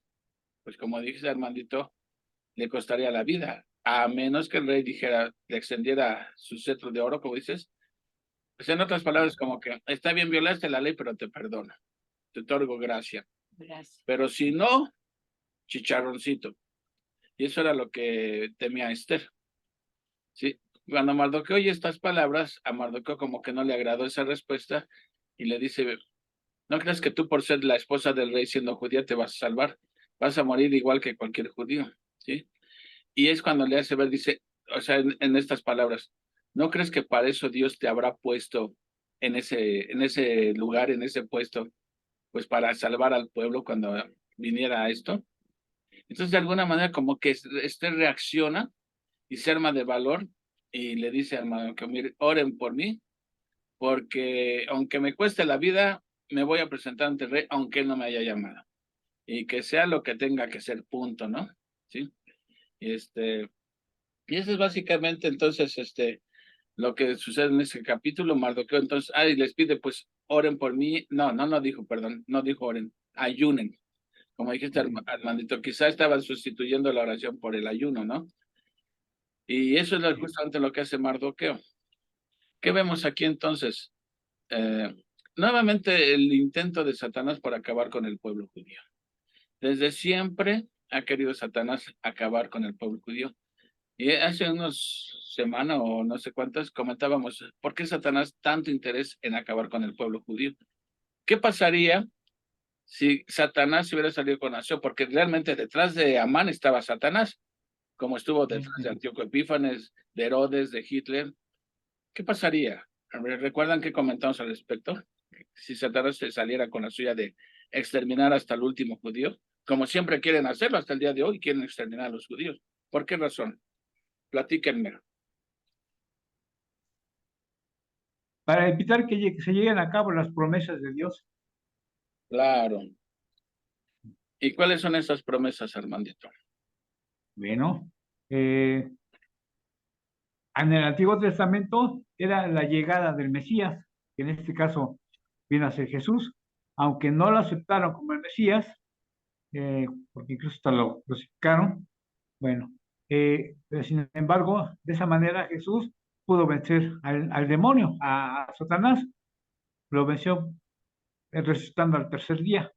pues como dije, Armandito, le costaría la vida, a menos que el rey dijera, le extendiera su cetro de oro, como dices, pues en otras palabras, como que está bien, violaste la ley, pero te perdono, te otorgo gracia. Gracias. Pero si no, chicharroncito. Y eso era lo que temía Esther. Sí, cuando Mardoqueo oye estas palabras, a Mardoqueo como que no le agradó esa respuesta y le dice, no creas que tú por ser la esposa del rey siendo judía te vas a salvar, vas a morir igual que cualquier judío, ¿sí? Y es cuando le hace ver, dice, o sea, en estas palabras, ¿no crees que para eso Dios te habrá puesto en ese lugar, en ese puesto, pues para salvar al pueblo cuando viniera a esto? Entonces, de alguna manera, como que reacciona y se arma de valor y le dice al hermano que mire, oren por mí, porque aunque me cueste la vida, me voy a presentar ante el rey, aunque él no me haya llamado. Y que sea lo que tenga que ser, punto, ¿no? Sí. Y eso es básicamente entonces lo que sucede en ese capítulo. Mardoqueo entonces, y les pide pues oren por mí. No dijo, perdón, no dijo oren, ayunen. Como dijiste, Armandito, quizá estaban sustituyendo la oración por el ayuno, ¿no? Y eso es justamente lo que hace Mardoqueo. ¿Qué vemos aquí entonces? Nuevamente el intento de Satanás por acabar con el pueblo judío. Desde siempre ha querido Satanás acabar con el pueblo judío. Y hace unas semanas o no sé cuántas comentábamos, ¿por qué Satanás tanto interés en acabar con el pueblo judío? ¿Qué pasaría si Satanás hubiera salido con acción, porque realmente detrás de Amán estaba Satanás, como estuvo detrás de Antíoco Epífanes, de Herodes, de Hitler. ¿Qué pasaría? ¿Recuerdan qué comentamos al respecto? Si Satanás se saliera con la suya de exterminar hasta el último judío, como siempre quieren hacerlo hasta el día de hoy, quieren exterminar a los judíos. ¿Por qué razón? Platíquenme. Para evitar que se lleguen a cabo las promesas de Dios. Claro. ¿Y cuáles son esas promesas, Armandito? Bueno, en el Antiguo Testamento era la llegada del Mesías, que en este caso viene a ser Jesús, aunque no lo aceptaron como el Mesías, porque incluso hasta lo crucificaron. Bueno, pero sin embargo, de esa manera Jesús pudo vencer al demonio, a Satanás, lo venció resucitando al tercer día.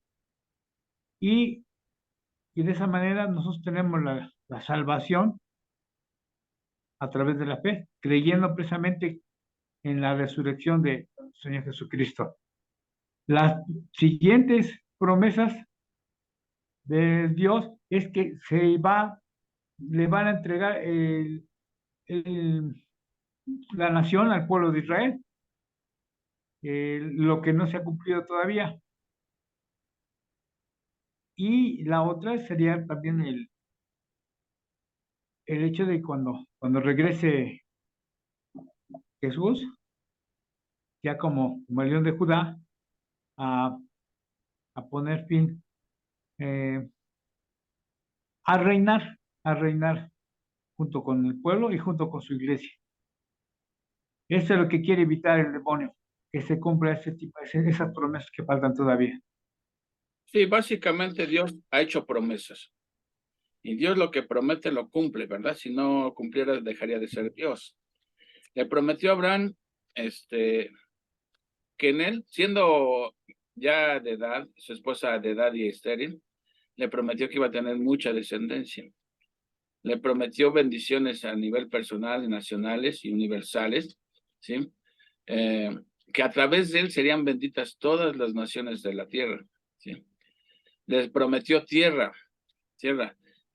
Y, y de esa manera nosotros tenemos la salvación a través de la fe, creyendo precisamente en la resurrección de Señor Jesucristo. Las siguientes promesas de Dios es que le van a entregar la nación al pueblo de Israel, lo que no se ha cumplido todavía. Y la otra sería también el hecho de cuando regrese Jesús, ya como el león de Judá, a, a poner fin, eh, a reinar junto con el pueblo y junto con su iglesia. Eso es lo que quiere evitar el demonio, que se cumpla esas promesas que faltan todavía. Sí, básicamente Dios ha hecho promesas. Y Dios lo que promete lo cumple, ¿verdad? Si no cumpliera, dejaría de ser Dios. Le prometió a Abraham, que en él, siendo ya de edad, su esposa de edad y estéril, le prometió que iba a tener mucha descendencia. Le prometió bendiciones a nivel personal, nacionales y universales, ¿sí? Que a través de él serían benditas todas las naciones de la tierra, ¿sí? Les prometió tierra,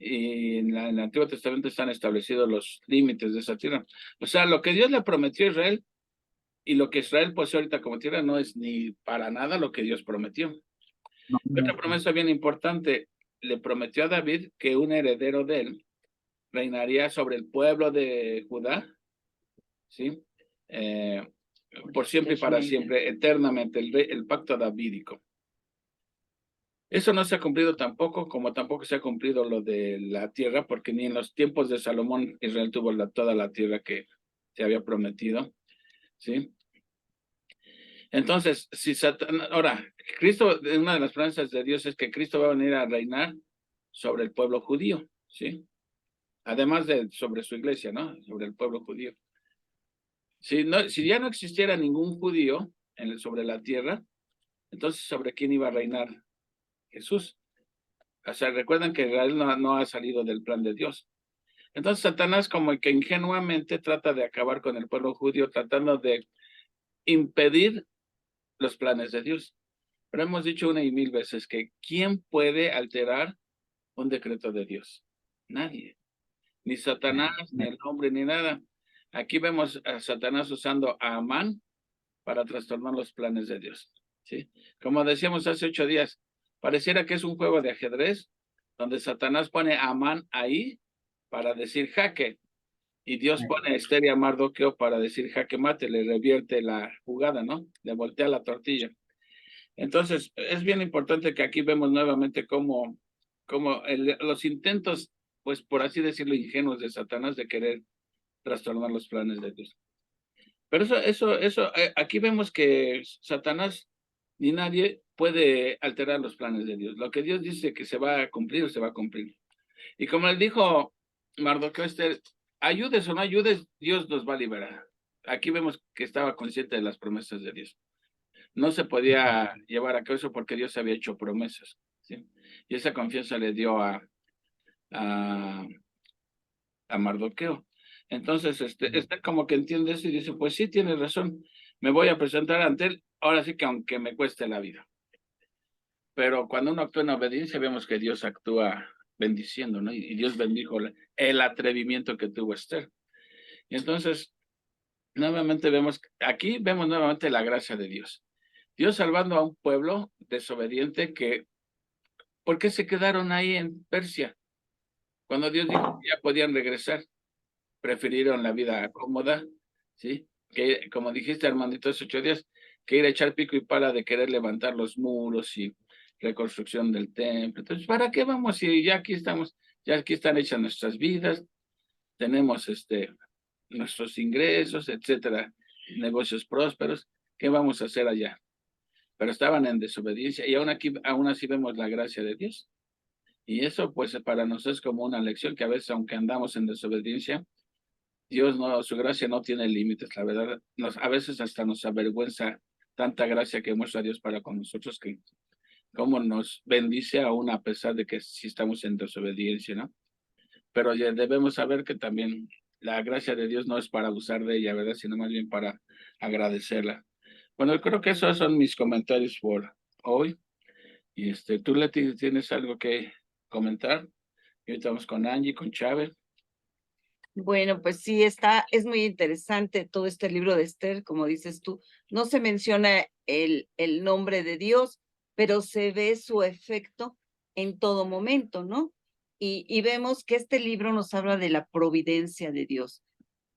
y en el Antiguo Testamento están establecidos los límites de esa tierra. O sea, lo que Dios le prometió a Israel y lo que Israel posee ahorita como tierra no es ni para nada lo que Dios prometió. Otra promesa bien importante, le prometió a David que un heredero de él reinaría sobre el pueblo de Judá, ¿sí? Por siempre y para siempre, eternamente, el pacto davídico. Eso no se ha cumplido tampoco, como tampoco se ha cumplido lo de la tierra, porque ni en los tiempos de Salomón Israel tuvo toda la tierra que se había prometido, ¿sí? Entonces, si ahora, Cristo, una de las promesas de Dios es que Cristo va a venir a reinar sobre el pueblo judío, ¿sí? Además de sobre su iglesia, ¿no? Sobre el pueblo judío. Si ya no existiera ningún judío sobre la tierra, entonces ¿sobre quién iba a reinar? Jesús. O sea, recuerdan que Israel no ha salido del plan de Dios. Entonces Satanás como que ingenuamente trata de acabar con el pueblo judío, tratando de impedir los planes de Dios. Pero hemos dicho una y mil veces que ¿quién puede alterar un decreto de Dios? Nadie. Ni Satanás, ni el hombre, ni nada. Aquí vemos a Satanás usando a Amán para trastornar los planes de Dios, ¿sí? Como decíamos hace 8 días, pareciera que es un juego de ajedrez donde Satanás pone a Amán ahí para decir jaque y Dios pone a Esther y a Mardoqueo para decir jaque mate, le revierte la jugada, ¿no? Le voltea la tortilla. Entonces, es bien importante que aquí vemos nuevamente cómo los intentos, pues por así decirlo, ingenuos de Satanás de querer trastornar los planes de Dios. Pero aquí vemos que Satanás ni nadie puede alterar los planes de Dios. Lo que Dios dice que se va a cumplir, se va a cumplir. Y como le dijo Mardoqueo a Esther, ayudes o no ayudes, Dios nos va a liberar. Aquí vemos que estaba consciente de las promesas de Dios. No se podía llevar a cabo eso porque Dios había hecho promesas, ¿sí? Y esa confianza le dio a Mardoqueo. Entonces, está como que entiende eso y dice, pues sí, tiene razón, me voy a presentar ante él, ahora sí que aunque me cueste la vida. pero cuando uno actúa en obediencia, vemos que Dios actúa bendiciendo, ¿no? Y Dios bendijo el atrevimiento que tuvo Esther. Y entonces, nuevamente vemos nuevamente la gracia de Dios. Dios salvando a un pueblo desobediente que, ¿por qué se quedaron ahí en Persia? Cuando Dios dijo que ya podían regresar, prefirieron la vida cómoda, ¿sí? Que, como dijiste, Armandito, hace 8 días, que ir a echar pico y pala de querer levantar los muros y reconstrucción del templo. Entonces, ¿para qué vamos si ya aquí estamos, ya aquí están hechas nuestras vidas, tenemos nuestros ingresos, etcétera, negocios prósperos, ¿qué vamos a hacer allá? Pero estaban en desobediencia y aún así vemos la gracia de Dios. Y eso, pues, para nosotros es como una lección que a veces, aunque andamos en desobediencia, Dios no, su gracia no tiene límites, la verdad, a veces hasta nos avergüenza tanta gracia que muestra Dios para con nosotros, que como nos bendice aún a pesar de que sí estamos en desobediencia, ¿no? Pero ya debemos saber que también la gracia de Dios no es para abusar de ella, ¿verdad? Sino más bien para agradecerla. Bueno, yo creo que esos son mis comentarios por hoy. Y ¿tú, Leti, tienes algo que comentar? Y ahorita vamos con Angie, con Chávez. Bueno, pues sí, es muy interesante todo este libro de Esther, como dices tú. No se menciona el nombre de Dios, pero se ve su efecto en todo momento, ¿no? Y vemos que este libro nos habla de la providencia de Dios,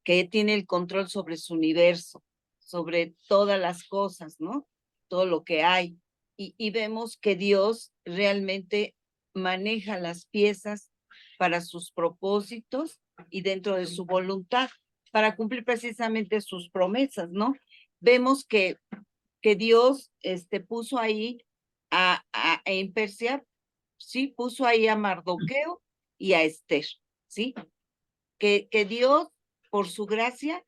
que tiene el control sobre su universo, sobre todas las cosas, ¿no? Todo lo que hay. Y vemos que Dios realmente maneja las piezas para sus propósitos y dentro de su voluntad, para cumplir precisamente sus promesas, ¿no? Vemos que Dios puso ahí en Persia, sí, puso ahí a Mardoqueo y a Esther, ¿sí? Que Dios, por su gracia,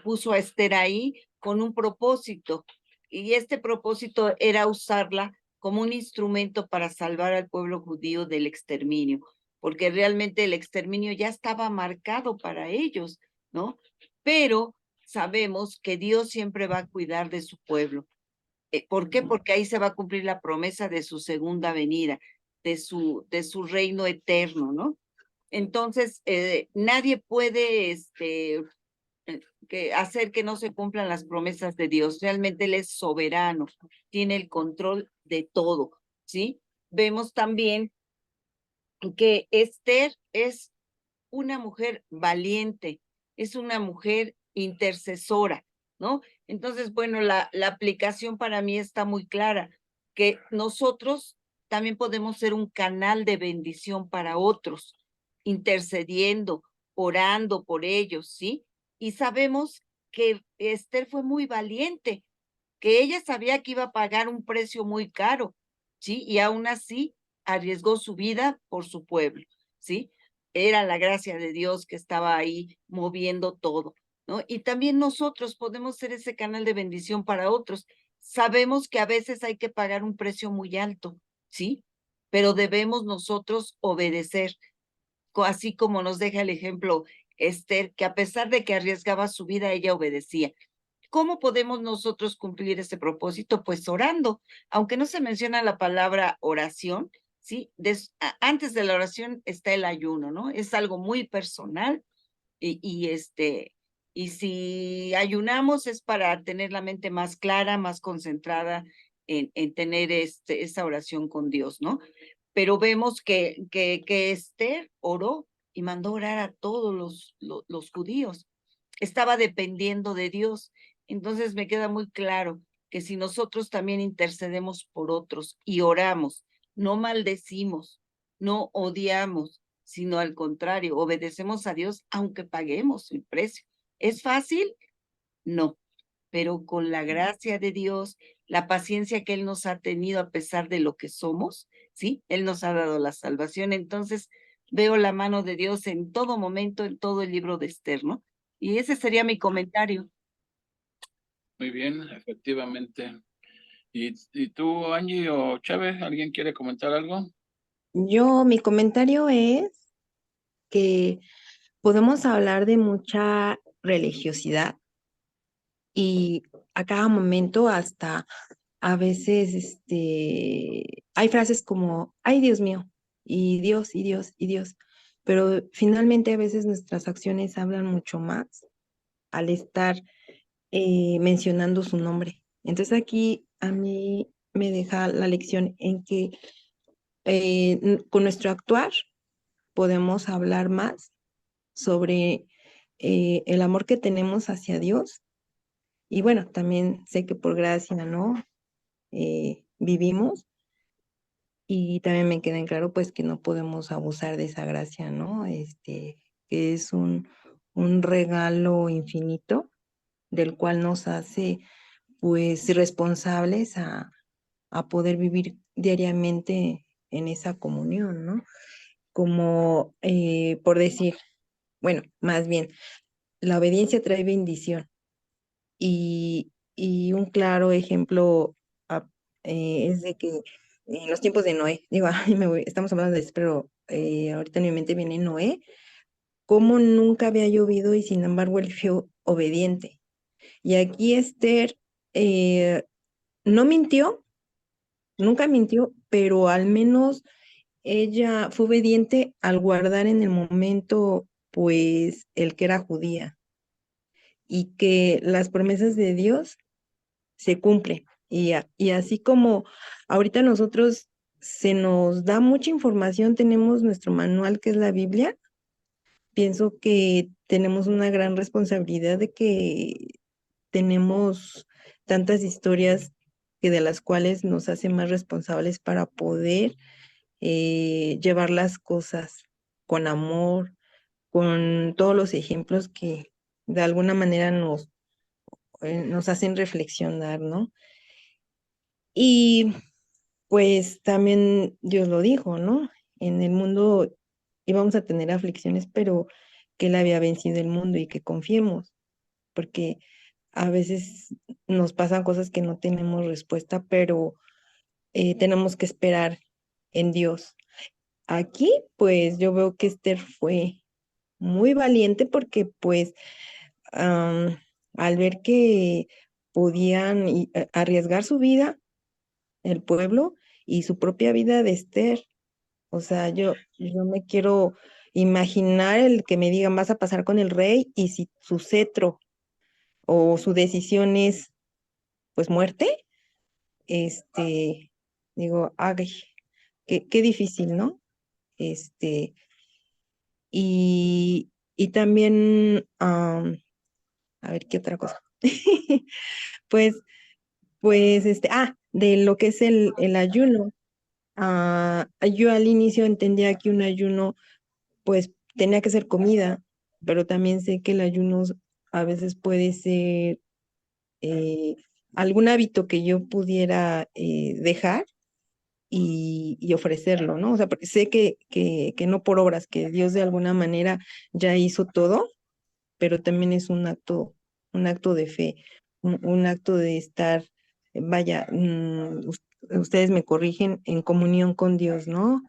puso a Esther ahí con un propósito, y este propósito era usarla como un instrumento para salvar al pueblo judío del exterminio, porque realmente el exterminio ya estaba marcado para ellos, ¿no? Pero sabemos que Dios siempre va a cuidar de su pueblo. ¿Por qué? Porque ahí se va a cumplir la promesa de su segunda venida, de su reino eterno, ¿no? Entonces, nadie puede hacer que no se cumplan las promesas de Dios. Realmente Él es soberano, tiene el control de todo, ¿sí? Vemos también que Esther es una mujer valiente, es una mujer intercesora, ¿no? Entonces, bueno, la aplicación para mí está muy clara, que nosotros también podemos ser un canal de bendición para otros, intercediendo, orando por ellos, ¿sí? Y sabemos que Esther fue muy valiente, que ella sabía que iba a pagar un precio muy caro, ¿sí? Y aún así arriesgó su vida por su pueblo, ¿sí? Era la gracia de Dios que estaba ahí moviendo todo, ¿no? Y también nosotros podemos ser ese canal de bendición para otros. Sabemos que a veces hay que pagar un precio muy alto, ¿sí? Pero debemos nosotros obedecer, así como nos deja el ejemplo Esther, que a pesar de que arriesgaba su vida, ella obedecía. ¿Cómo podemos nosotros cumplir ese propósito? Pues orando, aunque no se menciona la palabra oración, ¿sí? Antes de la oración está el ayuno, ¿no? Es algo muy personal y si ayunamos es para tener la mente más clara, más concentrada en tener esa oración con Dios, ¿no? Pero vemos que Esther oró y mandó orar a todos los judíos. Estaba dependiendo de Dios. Entonces me queda muy claro que si nosotros también intercedemos por otros y oramos, no maldecimos, no odiamos, sino al contrario, obedecemos a Dios aunque paguemos el precio. ¿Es fácil? No, pero con la gracia de Dios, la paciencia que Él nos ha tenido a pesar de lo que somos, ¿sí? Él nos ha dado la salvación. Entonces veo la mano de Dios en todo momento, en todo el libro de Esther, ¿no? Y ese sería mi comentario. Muy bien, efectivamente. ¿Y tú, Angie o Chávez, alguien quiere comentar algo? Mi comentario es que podemos hablar de mucha religiosidad y a cada momento hasta a veces hay frases como, ay Dios mío, y Dios, y Dios, y Dios, pero finalmente a veces nuestras acciones hablan mucho más al estar mencionando su nombre. Entonces aquí a mí me deja la lección en que con nuestro actuar podemos hablar más sobre el amor que tenemos hacia Dios. Y bueno, también sé que por gracia, ¿no? Vivimos y también me queda en claro pues que no podemos abusar de esa gracia, ¿no? Que es un regalo infinito del cual nos hace pues responsables a poder vivir diariamente en esa comunión, ¿no? Como por decir, bueno, más bien, la obediencia trae bendición y un claro ejemplo ah, es de que en los tiempos de Noé, digo, ay, estamos hablando de eso, pero ahorita en mi mente viene Noé, cómo nunca había llovido y sin embargo él fue obediente. Y aquí Esther no mintió, nunca mintió, pero al menos ella fue obediente al guardar en el momento, pues, el que era judía y que las promesas de Dios se cumplen. Y así como ahorita nosotros se nos da mucha información, tenemos nuestro manual que es la Biblia, pienso que tenemos una gran responsabilidad de que tenemos tantas historias que de las cuales nos hacen más responsables para poder llevar las cosas con amor, con todos los ejemplos que de alguna manera nos hacen reflexionar, ¿no? Y pues también Dios lo dijo, ¿no? En el mundo íbamos a tener aflicciones, pero que Él había vencido el mundo y que confiemos, porque a veces nos pasan cosas que no tenemos respuesta, pero tenemos que esperar en Dios. Aquí, pues yo veo que Esther fue muy valiente porque pues am, al ver que podían arriesgar su vida, el pueblo y su propia vida de Esther, o sea, yo me quiero imaginar el que me digan vas a pasar con el rey y si su cetro o su decisión es pues muerte, digo, ay, qué difícil, ¿no? Este, y también, a ver, ¿qué otra cosa? Pues, de lo que es el ayuno. Yo al inicio entendía que un ayuno, pues, tenía que ser comida, pero también sé que el ayuno a veces puede ser eh, algún hábito que yo pudiera dejar y ofrecerlo, ¿no? O sea, porque sé que no por obras, que Dios de alguna manera ya hizo todo, pero también es un acto de fe, un acto de estar, vaya, ustedes me corrigen, en comunión con Dios, ¿no?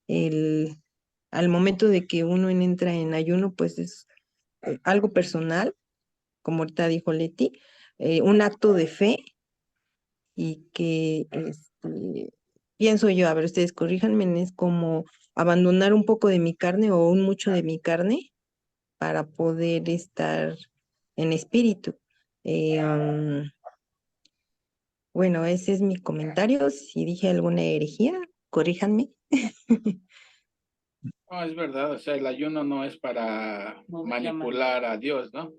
El, al momento de que uno entra en ayuno, pues es algo personal, como ahorita dijo Leti, un acto de fe y que pienso yo, a ver, ustedes corríjanme, es como abandonar un poco de mi carne o un mucho de mi carne para poder estar en espíritu. Bueno, ese es mi comentario. Si dije alguna herejía, corríjanme. No, es verdad, o sea, el ayuno no es para manipular a Dios, ¿no?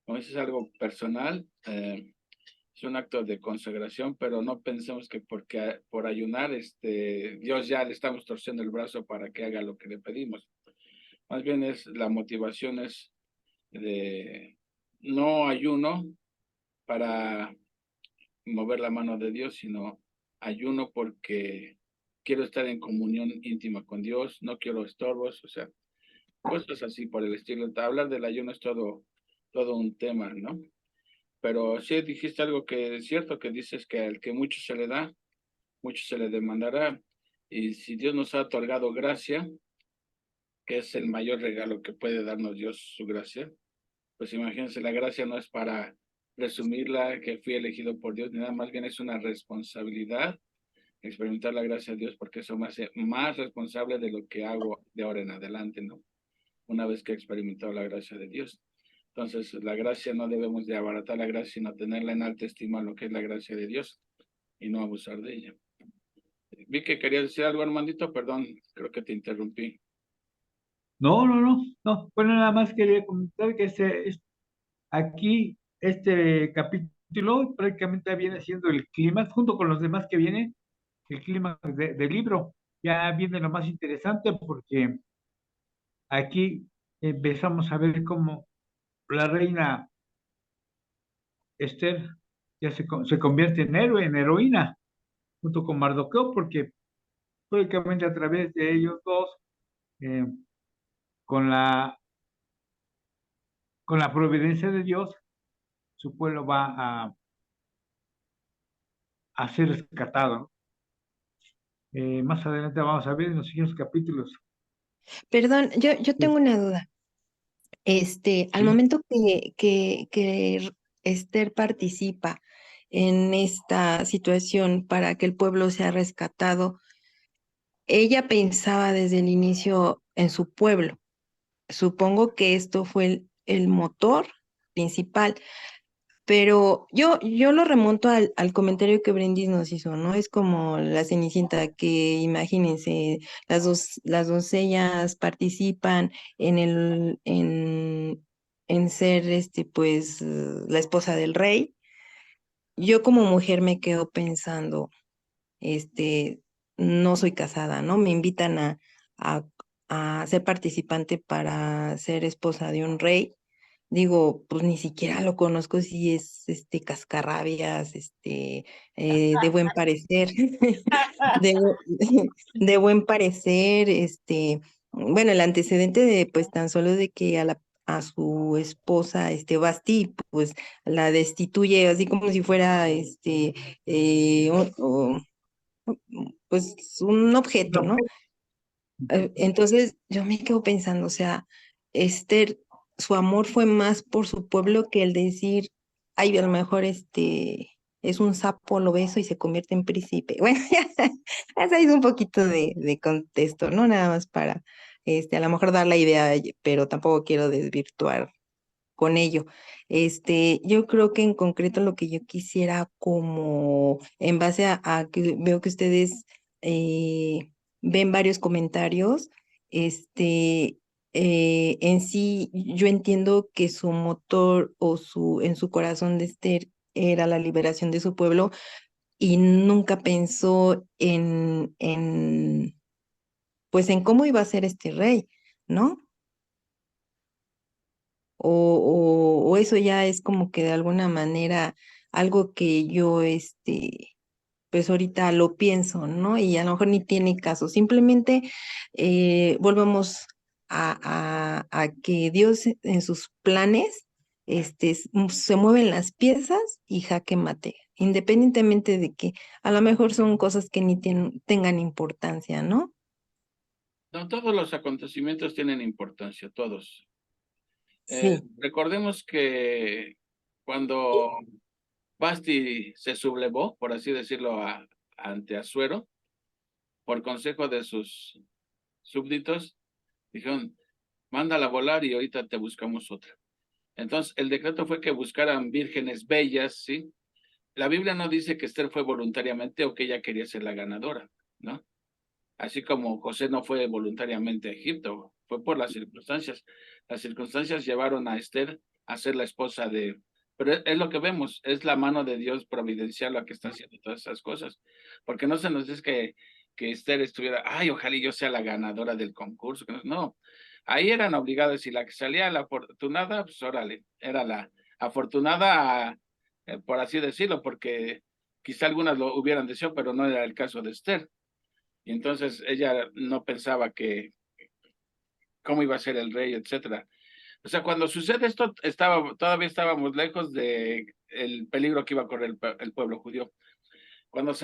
Como dices, es algo personal, es un acto de consagración, pero no pensemos que porque por ayunar, Dios ya le estamos torciendo el brazo para que haga lo que le pedimos. Más bien la motivación es de no ayuno para mover la mano de Dios, sino ayuno porque quiero estar en comunión íntima con Dios, no quiero estorbos, o sea, cosas así por el estilo. Hablar del ayuno es todo un tema, ¿no? Pero sí dijiste algo que es cierto, que dices que al que mucho se le da, mucho se le demandará. Y si Dios nos ha otorgado gracia, que es el mayor regalo que puede darnos Dios, su gracia, pues imagínense, la gracia no es para presumirla que fui elegido por Dios, nada más bien es una responsabilidad experimentar la gracia de Dios, porque eso me hace más responsable de lo que hago de ahora en adelante, ¿no? Una vez que he experimentado la gracia de Dios. Entonces, la gracia no debemos de abaratar la gracia, sino tenerla en alta estima lo que es la gracia de Dios y no abusar de ella. Vi que querías decir algo, Armandito, perdón, creo que te interrumpí. No. Bueno, nada más quería comentar que aquí este capítulo prácticamente viene siendo el clima, junto con los demás que vienen, el clima del libro. Ya viene lo más interesante porque aquí empezamos a ver cómo la reina Esther ya se convierte en héroe, en heroína, junto con Mardoqueo, porque prácticamente a través de ellos dos, eh, con con la providencia de Dios, su pueblo va a ser rescatado, ¿no? Más adelante vamos a ver en los siguientes capítulos. Perdón, yo Sí, tengo una duda. Al sí. momento que Esther participa en esta situación para que el pueblo sea rescatado, ella pensaba desde el inicio en su pueblo. Supongo que esto fue el motor principal, pero yo lo remonto al comentario que Brindis nos hizo, ¿no? Es como la Cenicienta, que imagínense, las doncellas participan en ser pues la esposa del rey. Yo como mujer me quedo pensando, este, no soy casada, ¿no? Me invitan a, a ser participante para ser esposa de un rey. Digo, pues ni siquiera lo conozco si es cascarrabias, de buen parecer, de, de buen parecer, bueno, el antecedente de pues tan solo de que a su esposa, Basti, pues la destituye así como si fuera pues un objeto, No, ¿no? Entonces yo me quedo pensando, o sea, Esther, su amor fue más por su pueblo que el decir, ay, a lo mejor es un sapo, lo beso y se convierte en príncipe. Bueno, ya se hizo un poquito de contexto, ¿no? Nada más para, a lo mejor dar la idea, pero tampoco quiero desvirtuar con ello. Yo creo que en concreto lo que yo quisiera como en base a que veo que ustedes ven varios comentarios, en sí yo entiendo que su motor o en su corazón de Esther era la liberación de su pueblo y nunca pensó pues en cómo iba a ser este rey, ¿no? O eso ya es como que de alguna manera algo que yo, pues ahorita lo pienso, ¿no? Y a lo mejor ni tiene caso. Simplemente volvamos a que Dios en sus planes, se mueven las piezas y jaque mate, independientemente de que a lo mejor son cosas que ni tengan importancia, ¿no? No, todos los acontecimientos tienen importancia, todos. Sí, Recordemos que cuando Basti se sublevó, por así decirlo, ante Asuero, por consejo de sus súbditos, dijeron, mándala a volar y ahorita te buscamos otra. Entonces, el decreto fue que buscaran vírgenes bellas, ¿sí? La Biblia no dice que Esther fue voluntariamente o que ella quería ser la ganadora, ¿no? Así como José no fue voluntariamente a Egipto, fue por las circunstancias. Las circunstancias llevaron a Esther a ser la esposa de... Pero es lo que vemos, es la mano de Dios providencial la que está haciendo todas esas cosas. Porque no se nos dice que Esther estuviera, ay, ojalá yo sea la ganadora del concurso. No, ahí eran obligadas y la que salía la afortunada, pues órale, era la afortunada, por así decirlo, porque quizá algunas lo hubieran deseado, pero no era el caso de Esther. Y entonces ella no pensaba que cómo iba a ser el rey, etcétera. O sea, cuando sucede esto, todavía estábamos lejos de el peligro que iba a correr el pueblo judío. Cuando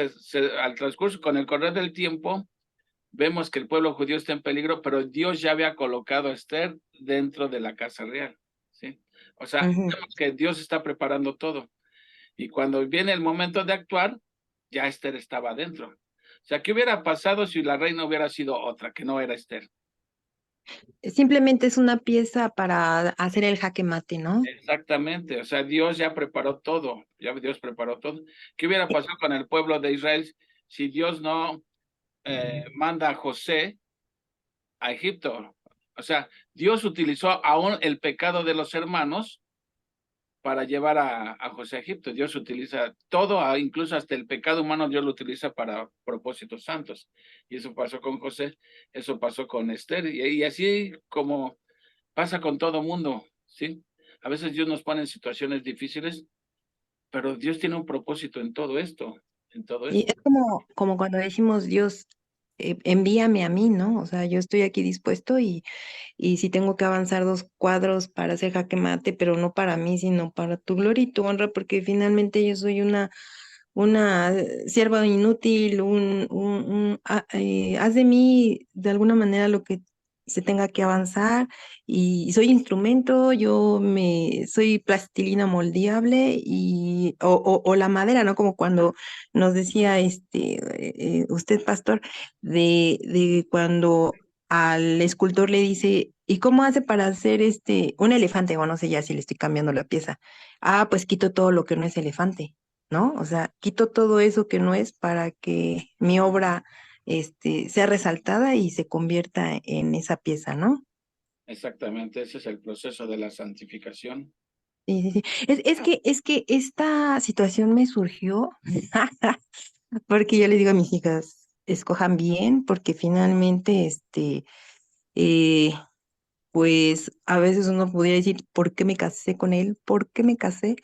al transcurso, con el correr del tiempo, vemos que el pueblo judío está en peligro, pero Dios ya había colocado a Esther dentro de la casa real, ¿sí? O sea, Ujú. vemos que Dios está preparando todo. Y cuando viene el momento de actuar, ya Esther estaba adentro. O sea, ¿qué hubiera pasado si la reina hubiera sido otra, que no era Esther? Simplemente es una pieza para hacer el jaque mate, ¿no? Exactamente, o sea, Dios ya preparó todo, ya Dios preparó todo. ¿Qué hubiera pasado con el pueblo de Israel si Dios no manda a José a Egipto? O sea, Dios utilizó aún el pecado de los hermanos para llevar a José a Egipto. Dios utiliza todo, incluso hasta el pecado humano, Dios lo utiliza para propósitos santos. Y eso pasó con José, eso pasó con Esther, y así como pasa con todo mundo, ¿sí? A veces Dios nos pone en situaciones difíciles, pero Dios tiene un propósito en todo esto, en todo Sí, esto. es como cuando decimos, Dios, envíame a mí, ¿no? O sea, yo estoy aquí dispuesto y si tengo que avanzar 2 cuadros para hacer jaque mate, pero no para mí, sino para tu gloria y tu honra, porque finalmente yo soy una sierva inútil, haz de mí de alguna manera lo que se tenga que avanzar y soy instrumento, soy plastilina moldeable o la madera, ¿no? Como cuando nos decía usted, pastor, de cuando al escultor le dice, ¿y cómo hace para hacer un elefante? O no sé ya si le estoy cambiando la pieza. Ah, pues quito todo lo que no es elefante, ¿no? O sea, quito todo eso que no es para que mi obra, sea resaltada y se convierta en esa pieza, ¿no? Exactamente, ese es el proceso de la santificación. Sí, sí, sí. Es que esta situación me surgió porque yo le digo a mis hijas, escojan bien, porque finalmente, eh, pues a veces uno pudiera decir, ¿por qué me casé con él? ¿Por qué me casé?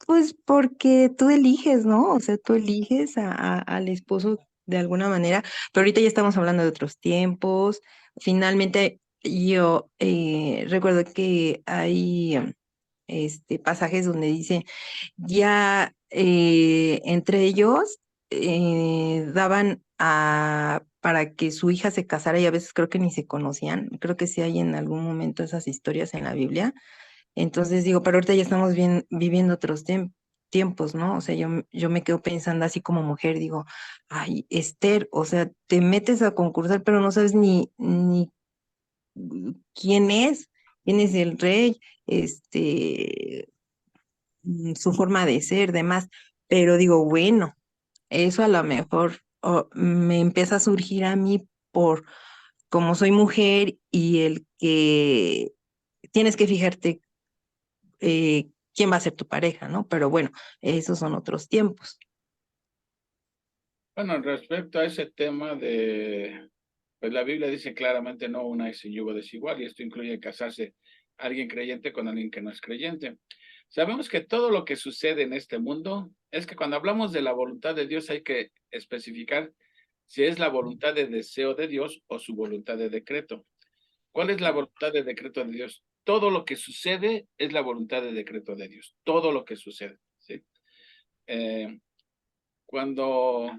Pues porque tú eliges, ¿no? O sea, tú eliges al esposo de alguna manera, pero ahorita ya estamos hablando de otros tiempos. Finalmente, yo recuerdo que hay pasajes donde dice, ya entre ellos daban para que su hija se casara y a veces creo que ni se conocían. Creo que sí hay en algún momento esas historias en la Biblia. Entonces digo, pero ahorita ya estamos viviendo otros tiempos, ¿no? O sea, yo me quedo pensando así como mujer, digo, ay, Esther, o sea, te metes a concursar, pero no sabes ni quién es el rey, su forma de ser, demás. Pero digo, bueno, eso a lo mejor me empieza a surgir a mí por como soy mujer y el que tienes que fijarte quién va a ser tu pareja, ¿no? Pero bueno, esos son otros tiempos. Bueno, respecto a ese tema pues la Biblia dice claramente no unáis en yugo desigual, y esto incluye casarse alguien creyente con alguien que no es creyente. Sabemos que todo lo que sucede en este mundo es que cuando hablamos de la voluntad de Dios hay que especificar si es la voluntad de deseo de Dios o su voluntad de decreto. ¿Cuál es la voluntad de decreto de Dios? Todo lo que sucede es la voluntad de decreto de Dios. Todo lo que sucede, ¿sí? Eh, cuando,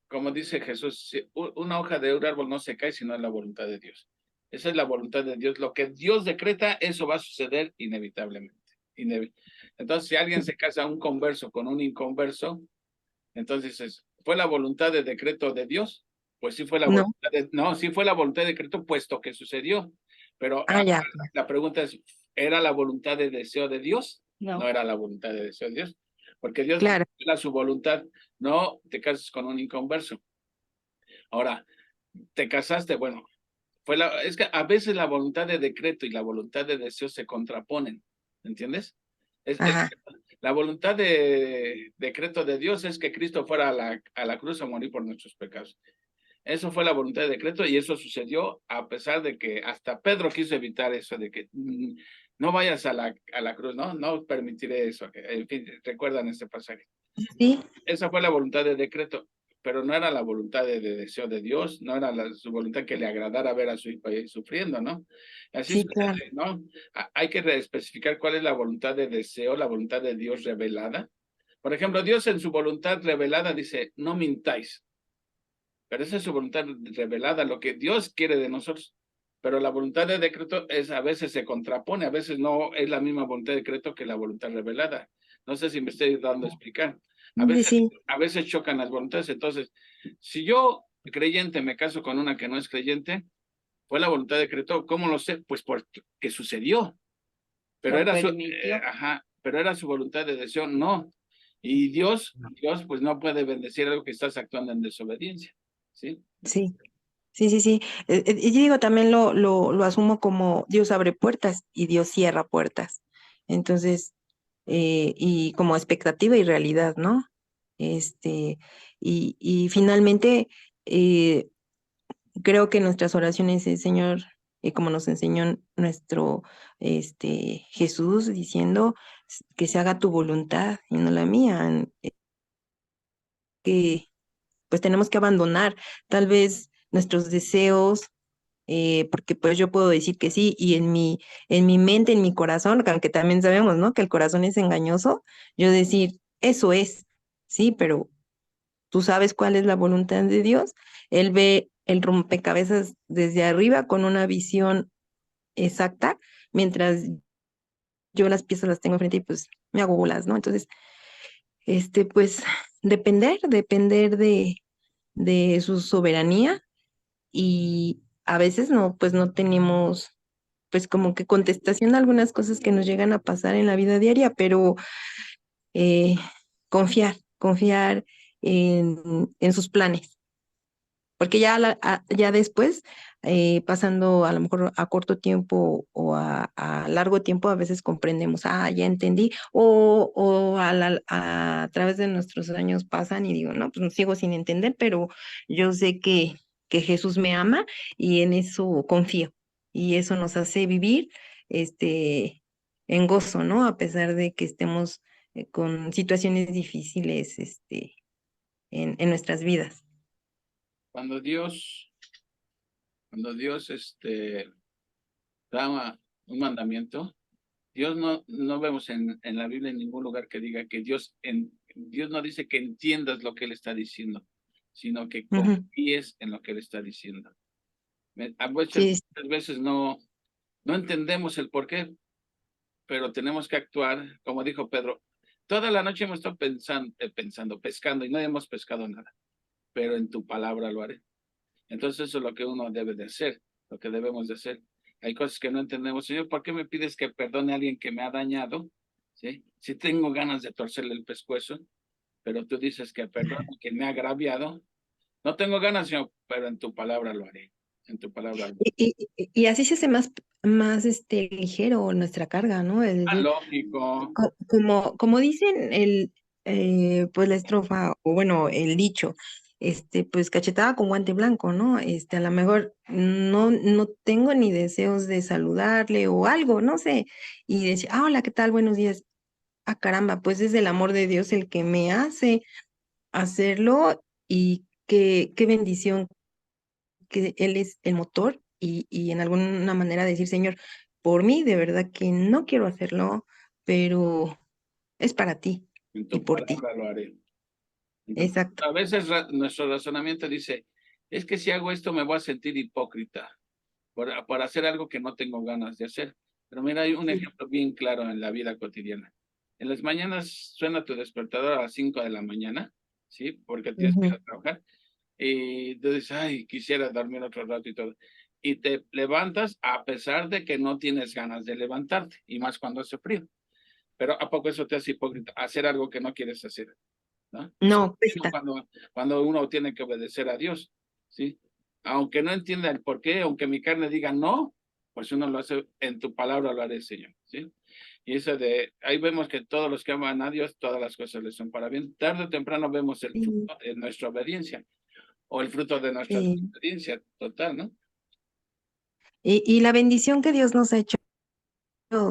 como dice Jesús, una hoja de un árbol no se cae si no es la voluntad de Dios. Esa es la voluntad de Dios. Lo que Dios decreta, eso va a suceder inevitablemente. Entonces, si alguien se casa un converso con un inconverso, entonces, ¿fue la voluntad de decreto de Dios? Pues sí fue la No, voluntad no, sí fue la voluntad de decreto, puesto que sucedió. Pero ya. la pregunta es, ¿era la voluntad de deseo de Dios? No. No era la voluntad de deseo de Dios, porque Dios Claro. era su voluntad, no te cases con un inconverso. Ahora, te casaste, bueno, es que a veces la voluntad de decreto y la voluntad de deseo se contraponen, ¿entiendes? Ajá. La voluntad de decreto de Dios es que Cristo fuera a la cruz a morir por nuestros pecados. Eso fue la voluntad de decreto y eso sucedió a pesar de que hasta Pedro quiso evitar eso, de que no vayas a la cruz, ¿no? No permitiré eso. En fin, recuerdan este pasaje. Sí, Esa fue la voluntad de decreto, pero no era la voluntad de deseo de Dios, no era su voluntad que le agradara ver a su hijo ahí sufriendo, ¿no? Así sí, claro. sucede, ¿no? Hay que especificar cuál es la voluntad de deseo, la voluntad de Dios revelada. Por ejemplo, Dios en su voluntad revelada dice, no mintáis, pero esa es su voluntad revelada, lo que Dios quiere de nosotros. pero la voluntad de decreto a veces se contrapone, a veces no es la misma voluntad de decreto que la voluntad revelada. No sé si me estoy dando a explicar. Sí, A veces chocan las voluntades. Entonces, si yo, creyente, me caso con una que no es creyente, fue la voluntad de decreto. ¿Cómo lo sé? Pues porque sucedió. Pero Lo era permitió. pero era su voluntad de deseo, no. Y Dios, pues no puede bendecir algo que estás actuando en desobediencia. ¿Sí? sí, sí. Y digo, también lo asumo como Dios abre puertas y Dios cierra puertas. Entonces, y como expectativa y realidad, ¿no? Y finalmente, eh, creo que nuestras oraciones, el Señor, como nos enseñó nuestro Jesús, diciendo que se haga tu voluntad y no la mía, que pues tenemos que abandonar tal vez nuestros deseos, porque pues yo puedo decir que sí, y en mi mente, en mi corazón, aunque también sabemos, ¿no? Que el corazón es engañoso, yo decir, eso es, sí, pero tú sabes cuál es la voluntad de Dios. Él ve el rompecabezas desde arriba con una visión exacta, mientras yo las piezas las tengo enfrente y pues me hago bolas, ¿no? Entonces, pues depender de su soberanía y a veces no, pues no tenemos pues como que contestación a algunas cosas que nos llegan a pasar en la vida diaria, pero eh, confiar en sus planes. Porque ya, ya después, pasando a lo mejor a corto tiempo o a largo tiempo, a veces comprendemos, ya entendí, o a través de nuestros años pasan y digo, no, pues no sigo sin entender, pero yo sé que Jesús me ama y en eso confío. Y eso nos hace vivir en gozo, ¿no? A pesar de que estemos con situaciones difíciles en nuestras vidas. Cuando Dios, da un mandamiento, Dios no vemos en la Biblia en ningún lugar que diga que Dios no dice que entiendas lo que Él está diciendo, sino que Ujú. confíes en lo que Él está diciendo. Sí, Muchas veces no entendemos el por qué, pero tenemos que actuar, como dijo Pedro. Toda la noche hemos estado pescando y no hemos pescado nada, pero en tu palabra lo haré. Entonces eso es lo que uno debe de hacer, lo que debemos de hacer. Hay cosas que no entendemos. Señor, ¿por qué me pides que perdone a alguien que me ha dañado? ¿Sí? Si tengo ganas de torcerle el pescuezo, pero tú dices que perdone que me ha agraviado. No tengo ganas, Señor, pero en tu palabra lo haré. En tu palabra lo haré. y así se hace más ligero nuestra carga, ¿no? Es decir, Lógico. como dicen pues la estrofa, o bueno, el dicho, pues cachetada con guante blanco, ¿no? A lo mejor no tengo ni deseos de saludarle o algo, no sé, y decir, hola, ¿qué tal? Buenos días. Caramba, pues es el amor de Dios el que me hace hacerlo y qué bendición que Él es el motor y en alguna manera decir, Señor, por mí de verdad que no quiero hacerlo, pero es para ti En y tu por ti. palabra lo haré. Exacto. A veces nuestro razonamiento dice, es que si hago esto me voy a sentir hipócrita por hacer algo que no tengo ganas de hacer. Pero mira, hay un Sí. ejemplo bien claro en la vida cotidiana. En las mañanas suena tu despertador a las 5 de la mañana, ¿sí? Porque tienes que ir Ujú. a trabajar. Y tú dices, ay, quisiera dormir otro rato y todo. Y te levantas a pesar de que no tienes ganas de levantarte, y más cuando hace frío. Pero ¿a poco eso te hace hipócrita? Hacer algo que no quieres hacer, ¿no? No, cuesta. Cuando uno tiene que obedecer a Dios, ¿sí? Aunque no entienda el por qué, aunque mi carne diga no, pues uno lo hace, en tu palabra lo haré, Señor, ¿sí? Y eso ahí vemos que todos los que aman a Dios, todas las cosas les son para bien. Tarde o temprano vemos el Sí, fruto de nuestra obediencia, o el fruto de nuestra sí. desobediencia total, ¿no? Y la bendición que Dios nos ha hecho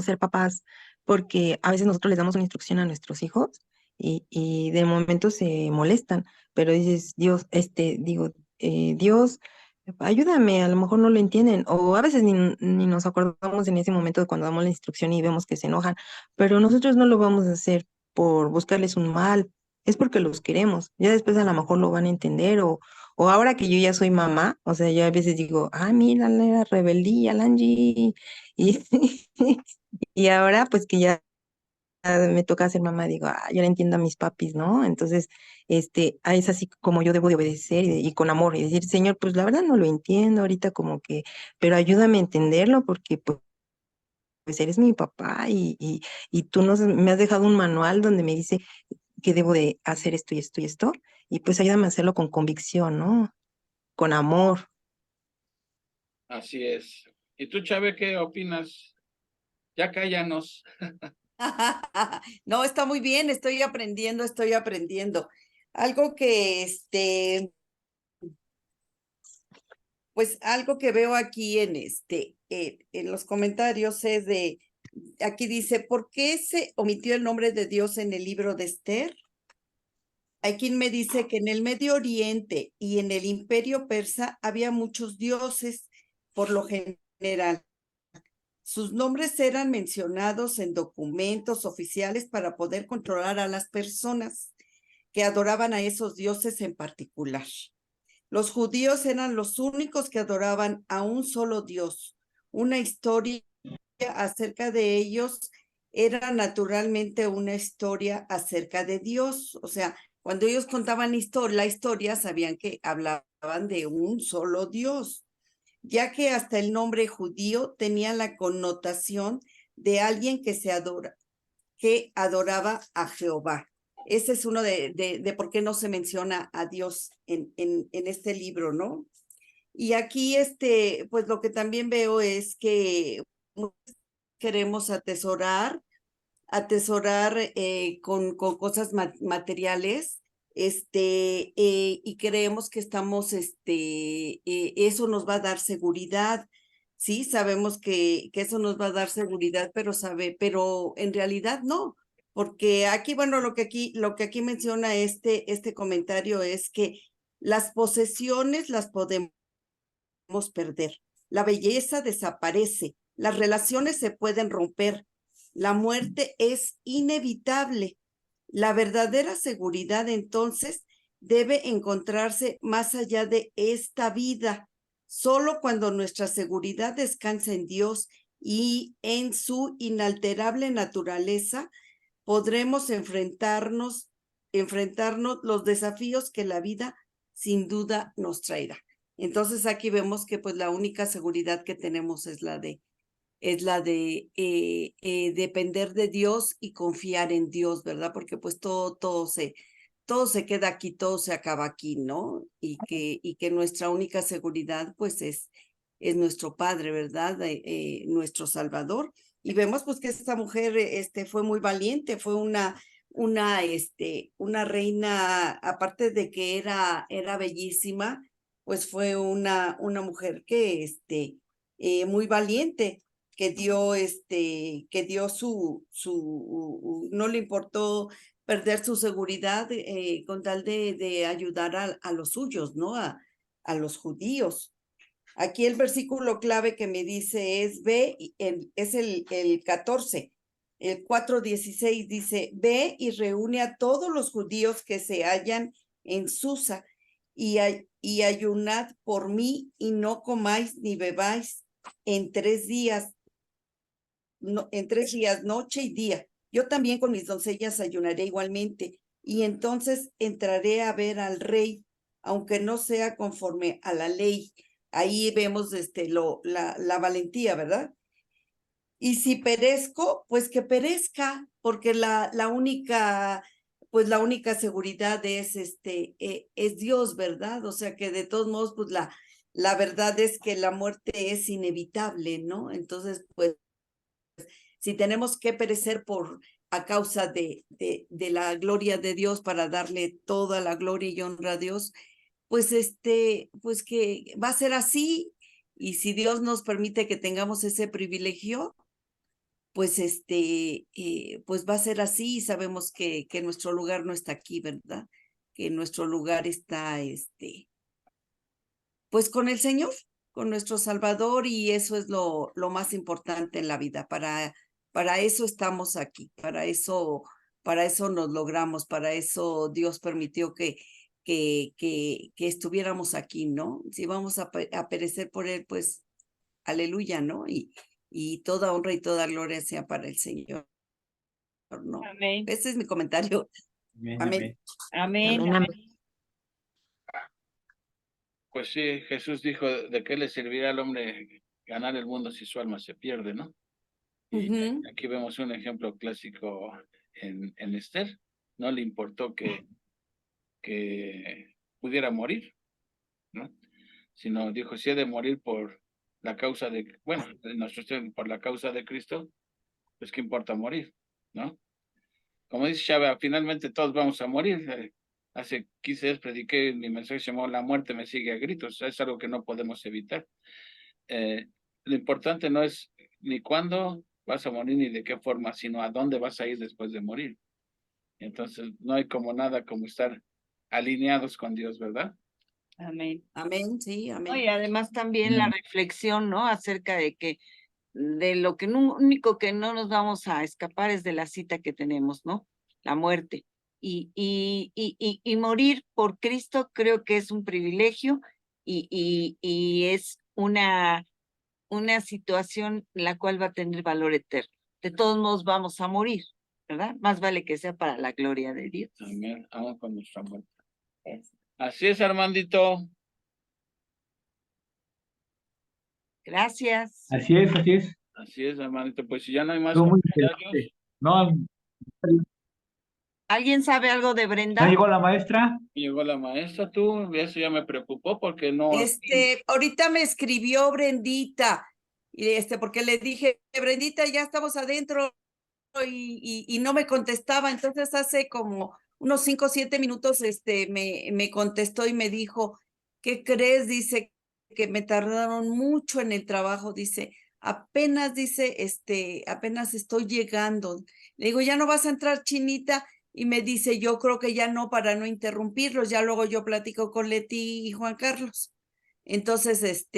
ser papás, porque a veces nosotros les damos una instrucción a nuestros hijos y de momento se molestan, pero dices, Dios, Dios, ayúdame, a lo mejor no lo entienden, o a veces ni nos acordamos en ese momento de cuando damos la instrucción y vemos que se enojan, pero nosotros no lo vamos a hacer por buscarles un mal, es porque los queremos, ya después a lo mejor lo van a entender O ahora que yo ya soy mamá, o sea, yo a veces digo, ah, mira la rebeldía, la Angie. Y, y ahora pues que ya me toca ser mamá, digo, ah, yo le entiendo a mis papis, ¿no? Entonces, es así como yo debo de obedecer y con amor y decir, Señor, pues la verdad no lo entiendo ahorita como que, pero ayúdame a entenderlo porque pues eres mi papá y tú me has dejado un manual donde me dice que debo de hacer esto y esto y esto, y pues ayúdame a hacerlo con convicción, ¿no? Con amor. Así es. ¿Y tú, Chave, qué opinas? Ya cállanos. No, está muy bien, estoy aprendiendo, estoy aprendiendo. Algo que, pues algo que veo aquí en los comentarios es aquí dice, ¿por qué se omitió el nombre de Dios en el libro de Esther? Hay quien me dice que en el Medio Oriente y en el Imperio Persa había muchos dioses, por lo general. Sus nombres eran mencionados en documentos oficiales para poder controlar a las personas que adoraban a esos dioses en particular. Los judíos eran los únicos que adoraban a un solo Dios. Una historia acerca de ellos era naturalmente una historia acerca de Dios. O sea, cuando ellos contaban la historia, sabían que hablaban de un solo Dios, ya que hasta el nombre judío tenía la connotación de alguien que adoraba a Jehová. Ese es uno de por qué no se menciona a Dios en este libro, ¿no? Y aquí, pues lo que también veo es que queremos atesorar con cosas materiales, y creemos que estamos, eso nos va a dar seguridad. Sí, sabemos que eso nos va a dar seguridad, pero en realidad no, porque aquí, bueno, lo que aquí menciona este comentario es que las posesiones las podemos perder, la belleza desaparece, las relaciones se pueden romper, la muerte es inevitable. La verdadera seguridad entonces debe encontrarse más allá de esta vida. Solo cuando nuestra seguridad descansa en Dios y en su inalterable naturaleza, podremos enfrentarnos los desafíos que la vida sin duda nos traerá. Entonces aquí vemos que pues la única seguridad que tenemos es la de depender de Dios y confiar en Dios, ¿verdad? Porque pues todo se queda aquí, todo se acaba aquí, ¿no? Y que nuestra única seguridad pues es nuestro Padre, ¿verdad? Nuestro Salvador. Y vemos pues que esta mujer fue muy valiente, fue una reina, aparte de que era bellísima, pues fue una mujer que muy valiente, que dio no le importó perder su seguridad con tal de ayudar a los suyos, ¿no? A los judíos. Aquí el versículo clave que me dice es es el 14. El 4:16 dice, ve y reúne a todos los judíos que se hallan en Susa y ayunad por mí y no comáis ni bebáis en 3 días, noche y día. Yo también con mis doncellas ayunaré igualmente y entonces entraré a ver al rey, aunque no sea conforme a la ley. Ahí vemos la valentía, ¿verdad? Y si perezco, pues que perezca, porque la única seguridad es Dios, ¿verdad? O sea que de todos modos, pues la verdad es que la muerte es inevitable, ¿no? Entonces, pues, si tenemos que perecer a causa de la gloria de Dios para darle toda la gloria y honra a Dios, pues pues que va a ser así. Y si Dios nos permite que tengamos ese privilegio, pues pues va a ser así y sabemos que nuestro lugar no está aquí, ¿verdad? Que nuestro lugar está, pues con el Señor, con nuestro Salvador, y eso es lo más importante en la vida. Para eso estamos aquí, para eso nos logramos, para eso Dios permitió que que estuviéramos aquí, ¿no? Si vamos a perecer por él, pues aleluya, ¿no? Y toda honra y toda gloria sea para el Señor, ¿no? Amén. Ese es mi comentario. Amén, Amén. Amén. Amén, amén. Pues sí, Jesús dijo, ¿de qué le servirá al hombre ganar el mundo si su alma se pierde, no? Y Ujú. aquí vemos un ejemplo clásico en Esther. No le importó que pudiera morir, ¿no? Sino dijo, si he de morir por la causa de, bueno, por la causa de Cristo, pues qué importa morir, ¿no? Como dice Chava, finalmente todos vamos a morir. Hace 15 días prediqué, mi mensaje se llamó La muerte me sigue a gritos. Es algo que no podemos evitar. Lo importante no es ni cuándo vas a morir ni de qué forma, sino a dónde vas a ir después de morir. Entonces, no hay como nada como estar alineados con Dios, ¿verdad? Amén. Amén, sí, No, amén. y además también la reflexión, ¿no? Acerca de que de lo que único que no nos vamos a escapar es de la cita que tenemos, ¿no? La muerte. Y morir por Cristo creo que es un privilegio y es una situación la cual va a tener valor eterno. De todos modos vamos a morir, ¿verdad? Más vale que sea para la gloria de Dios. Amén. Aún con nuestra muerte. Así es, Armandito. Gracias. Así es, así es. Así es, Armandito. Pues si ya no hay más Estuvo muy comentarios, interesante. No, ¿Alguien sabe algo de ¿ya Brenda? llegó la maestra? llegó la maestra, tú, eso ya me preocupó porque no. Ahorita me escribió Brendita, porque le dije, Brendita, ya estamos adentro y no me contestaba. Entonces hace como unos 5 o 7 minutos, me contestó y me dijo, ¿qué crees? Dice que me tardaron mucho en el trabajo, dice, apenas estoy llegando. Le digo, ¿ya no vas a entrar, Chinita? Y me dice, yo creo que ya no, para no interrumpirlos, ya luego yo platico con Leti y Juan Carlos. Entonces,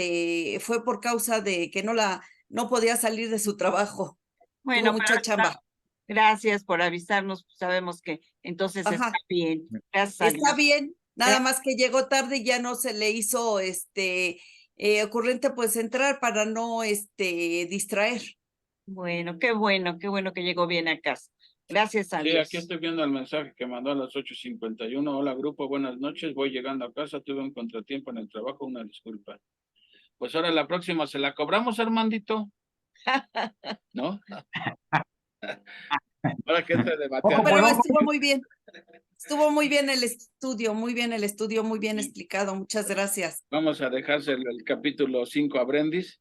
fue por causa de que no podía salir de su trabajo. Tuvo Bueno, pero mucha chamba. gracias por avisarnos. Sabemos que entonces está Ajá, bien. Gracias a está Dios. bien, nada más que llegó tarde y ya no se le hizo ocurrente pues entrar para no distraer. Bueno, qué bueno que llegó bien a casa. Gracias a Sí, Dios. aquí estoy viendo el mensaje que mandó a las 8:51. Hola, grupo, buenas noches. Voy llegando a casa, tuve un contratiempo en el trabajo, una disculpa. Pues ahora la próxima se la cobramos, Armandito, ¿no? Ahora que entre de Ojo bateador. por Pero ojo. estuvo muy bien. Estuvo muy bien el estudio, muy bien el estudio, muy bien explicado. Muchas gracias. Vamos a dejarse el capítulo 5 a Brendis,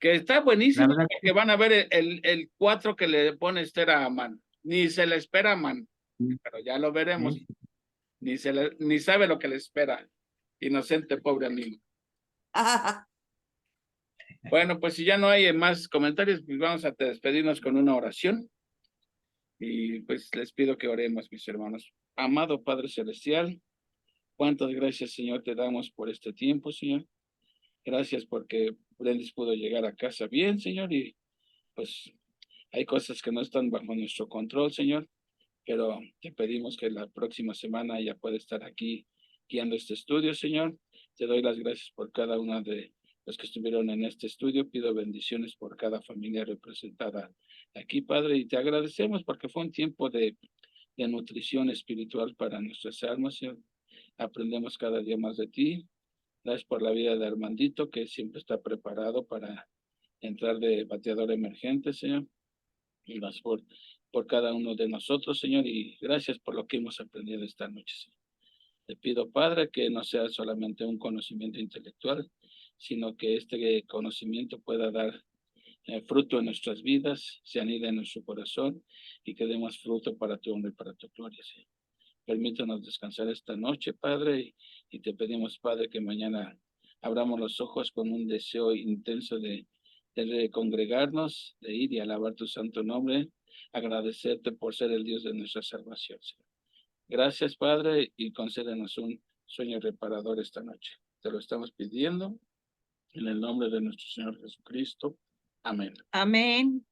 que está La buenísimo, verdad porque van a ver el 4 que le pone Esther a Amán. Ni se le espera a Amán, que pero ya lo veremos. sí. Ni sabe lo que le espera. Inocente, pobre amigo. Bueno, pues si ya no hay más comentarios, pues vamos a despedirnos con una oración. Y pues les pido que oremos, mis hermanos. Amado Padre Celestial, cuántas gracias, Señor, te damos por este tiempo, Señor. Gracias porque Brendis pudo llegar a casa bien, Señor, y pues hay cosas que no están bajo nuestro control, Señor, pero te pedimos que la próxima semana ella pueda estar aquí guiando este estudio, Señor. Te doy las gracias por cada una de los que estuvieron en este estudio. Pido bendiciones por cada familia representada aquí, Padre, y te agradecemos porque fue un tiempo de nutrición espiritual para nuestras almas, Señor. Aprendemos cada día más de ti. Gracias por la vida de Armandito, que siempre está preparado para entrar de bateador emergente, Señor. Y gracias por cada uno de nosotros, Señor, y gracias por lo que hemos aprendido esta noche, Señor. Te pido, Padre, que no sea solamente un conocimiento intelectual, sino que este conocimiento pueda dar fruto en nuestras vidas, se anide en nuestro corazón y que demos fruto para tu honra y para tu gloria, Señor. Permítanos descansar esta noche, Padre, y te pedimos, Padre, que mañana abramos los ojos con un deseo intenso de congregarnos, de ir y alabar tu santo nombre, agradecerte por ser el Dios de nuestra salvación, Señor. Gracias, Padre, y concédenos un sueño reparador esta noche. Te lo estamos pidiendo en el nombre de nuestro Señor Jesucristo. Amén. Amén.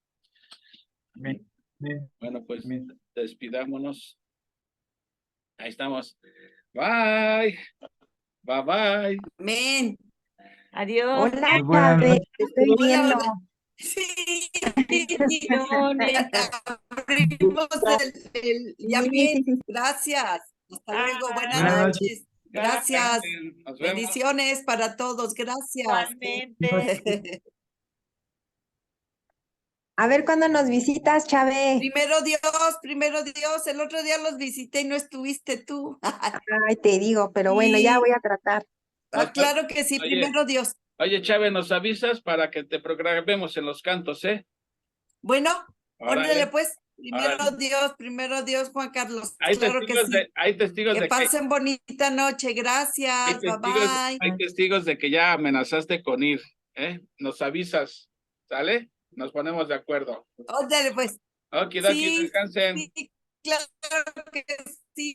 Amén. Amén. Bueno, pues Amén. despidámonos. Ahí estamos. Bye. Bye bye. Amén. Adiós. Hola, Muy buenas Chávez, noches. te estoy Hola, viendo. hola. Sí, Bendiciones. abrimos ya Sí, bien. sí, sí. Gracias. Hasta luego. Buenas Buenas noches. noches. Gracias. Nos vemos. Bendiciones para todos. Gracias. Igualmente. A ver cuándo nos visitas, Chávez. Primero Dios. El otro día los visité y no estuviste tú. Ay, te digo, pero bueno, ya Sí. voy a tratar. Claro que sí, Oye. primero Dios. Oye, Chávez, nos avisas para que te programemos en los cantos, ¿eh? Bueno, Órale. órale pues. Órale. Primero Dios, Juan Carlos. Hay Claro que sí. hay testigos Que de que pasen bonita noche. Gracias. Bye bye. hay testigos de que ya amenazaste con ir, ¿eh? Nos avisas, ¿sale? Nos ponemos de acuerdo. Órale pues. Okidoki, Sí, descansen. sí, claro que sí.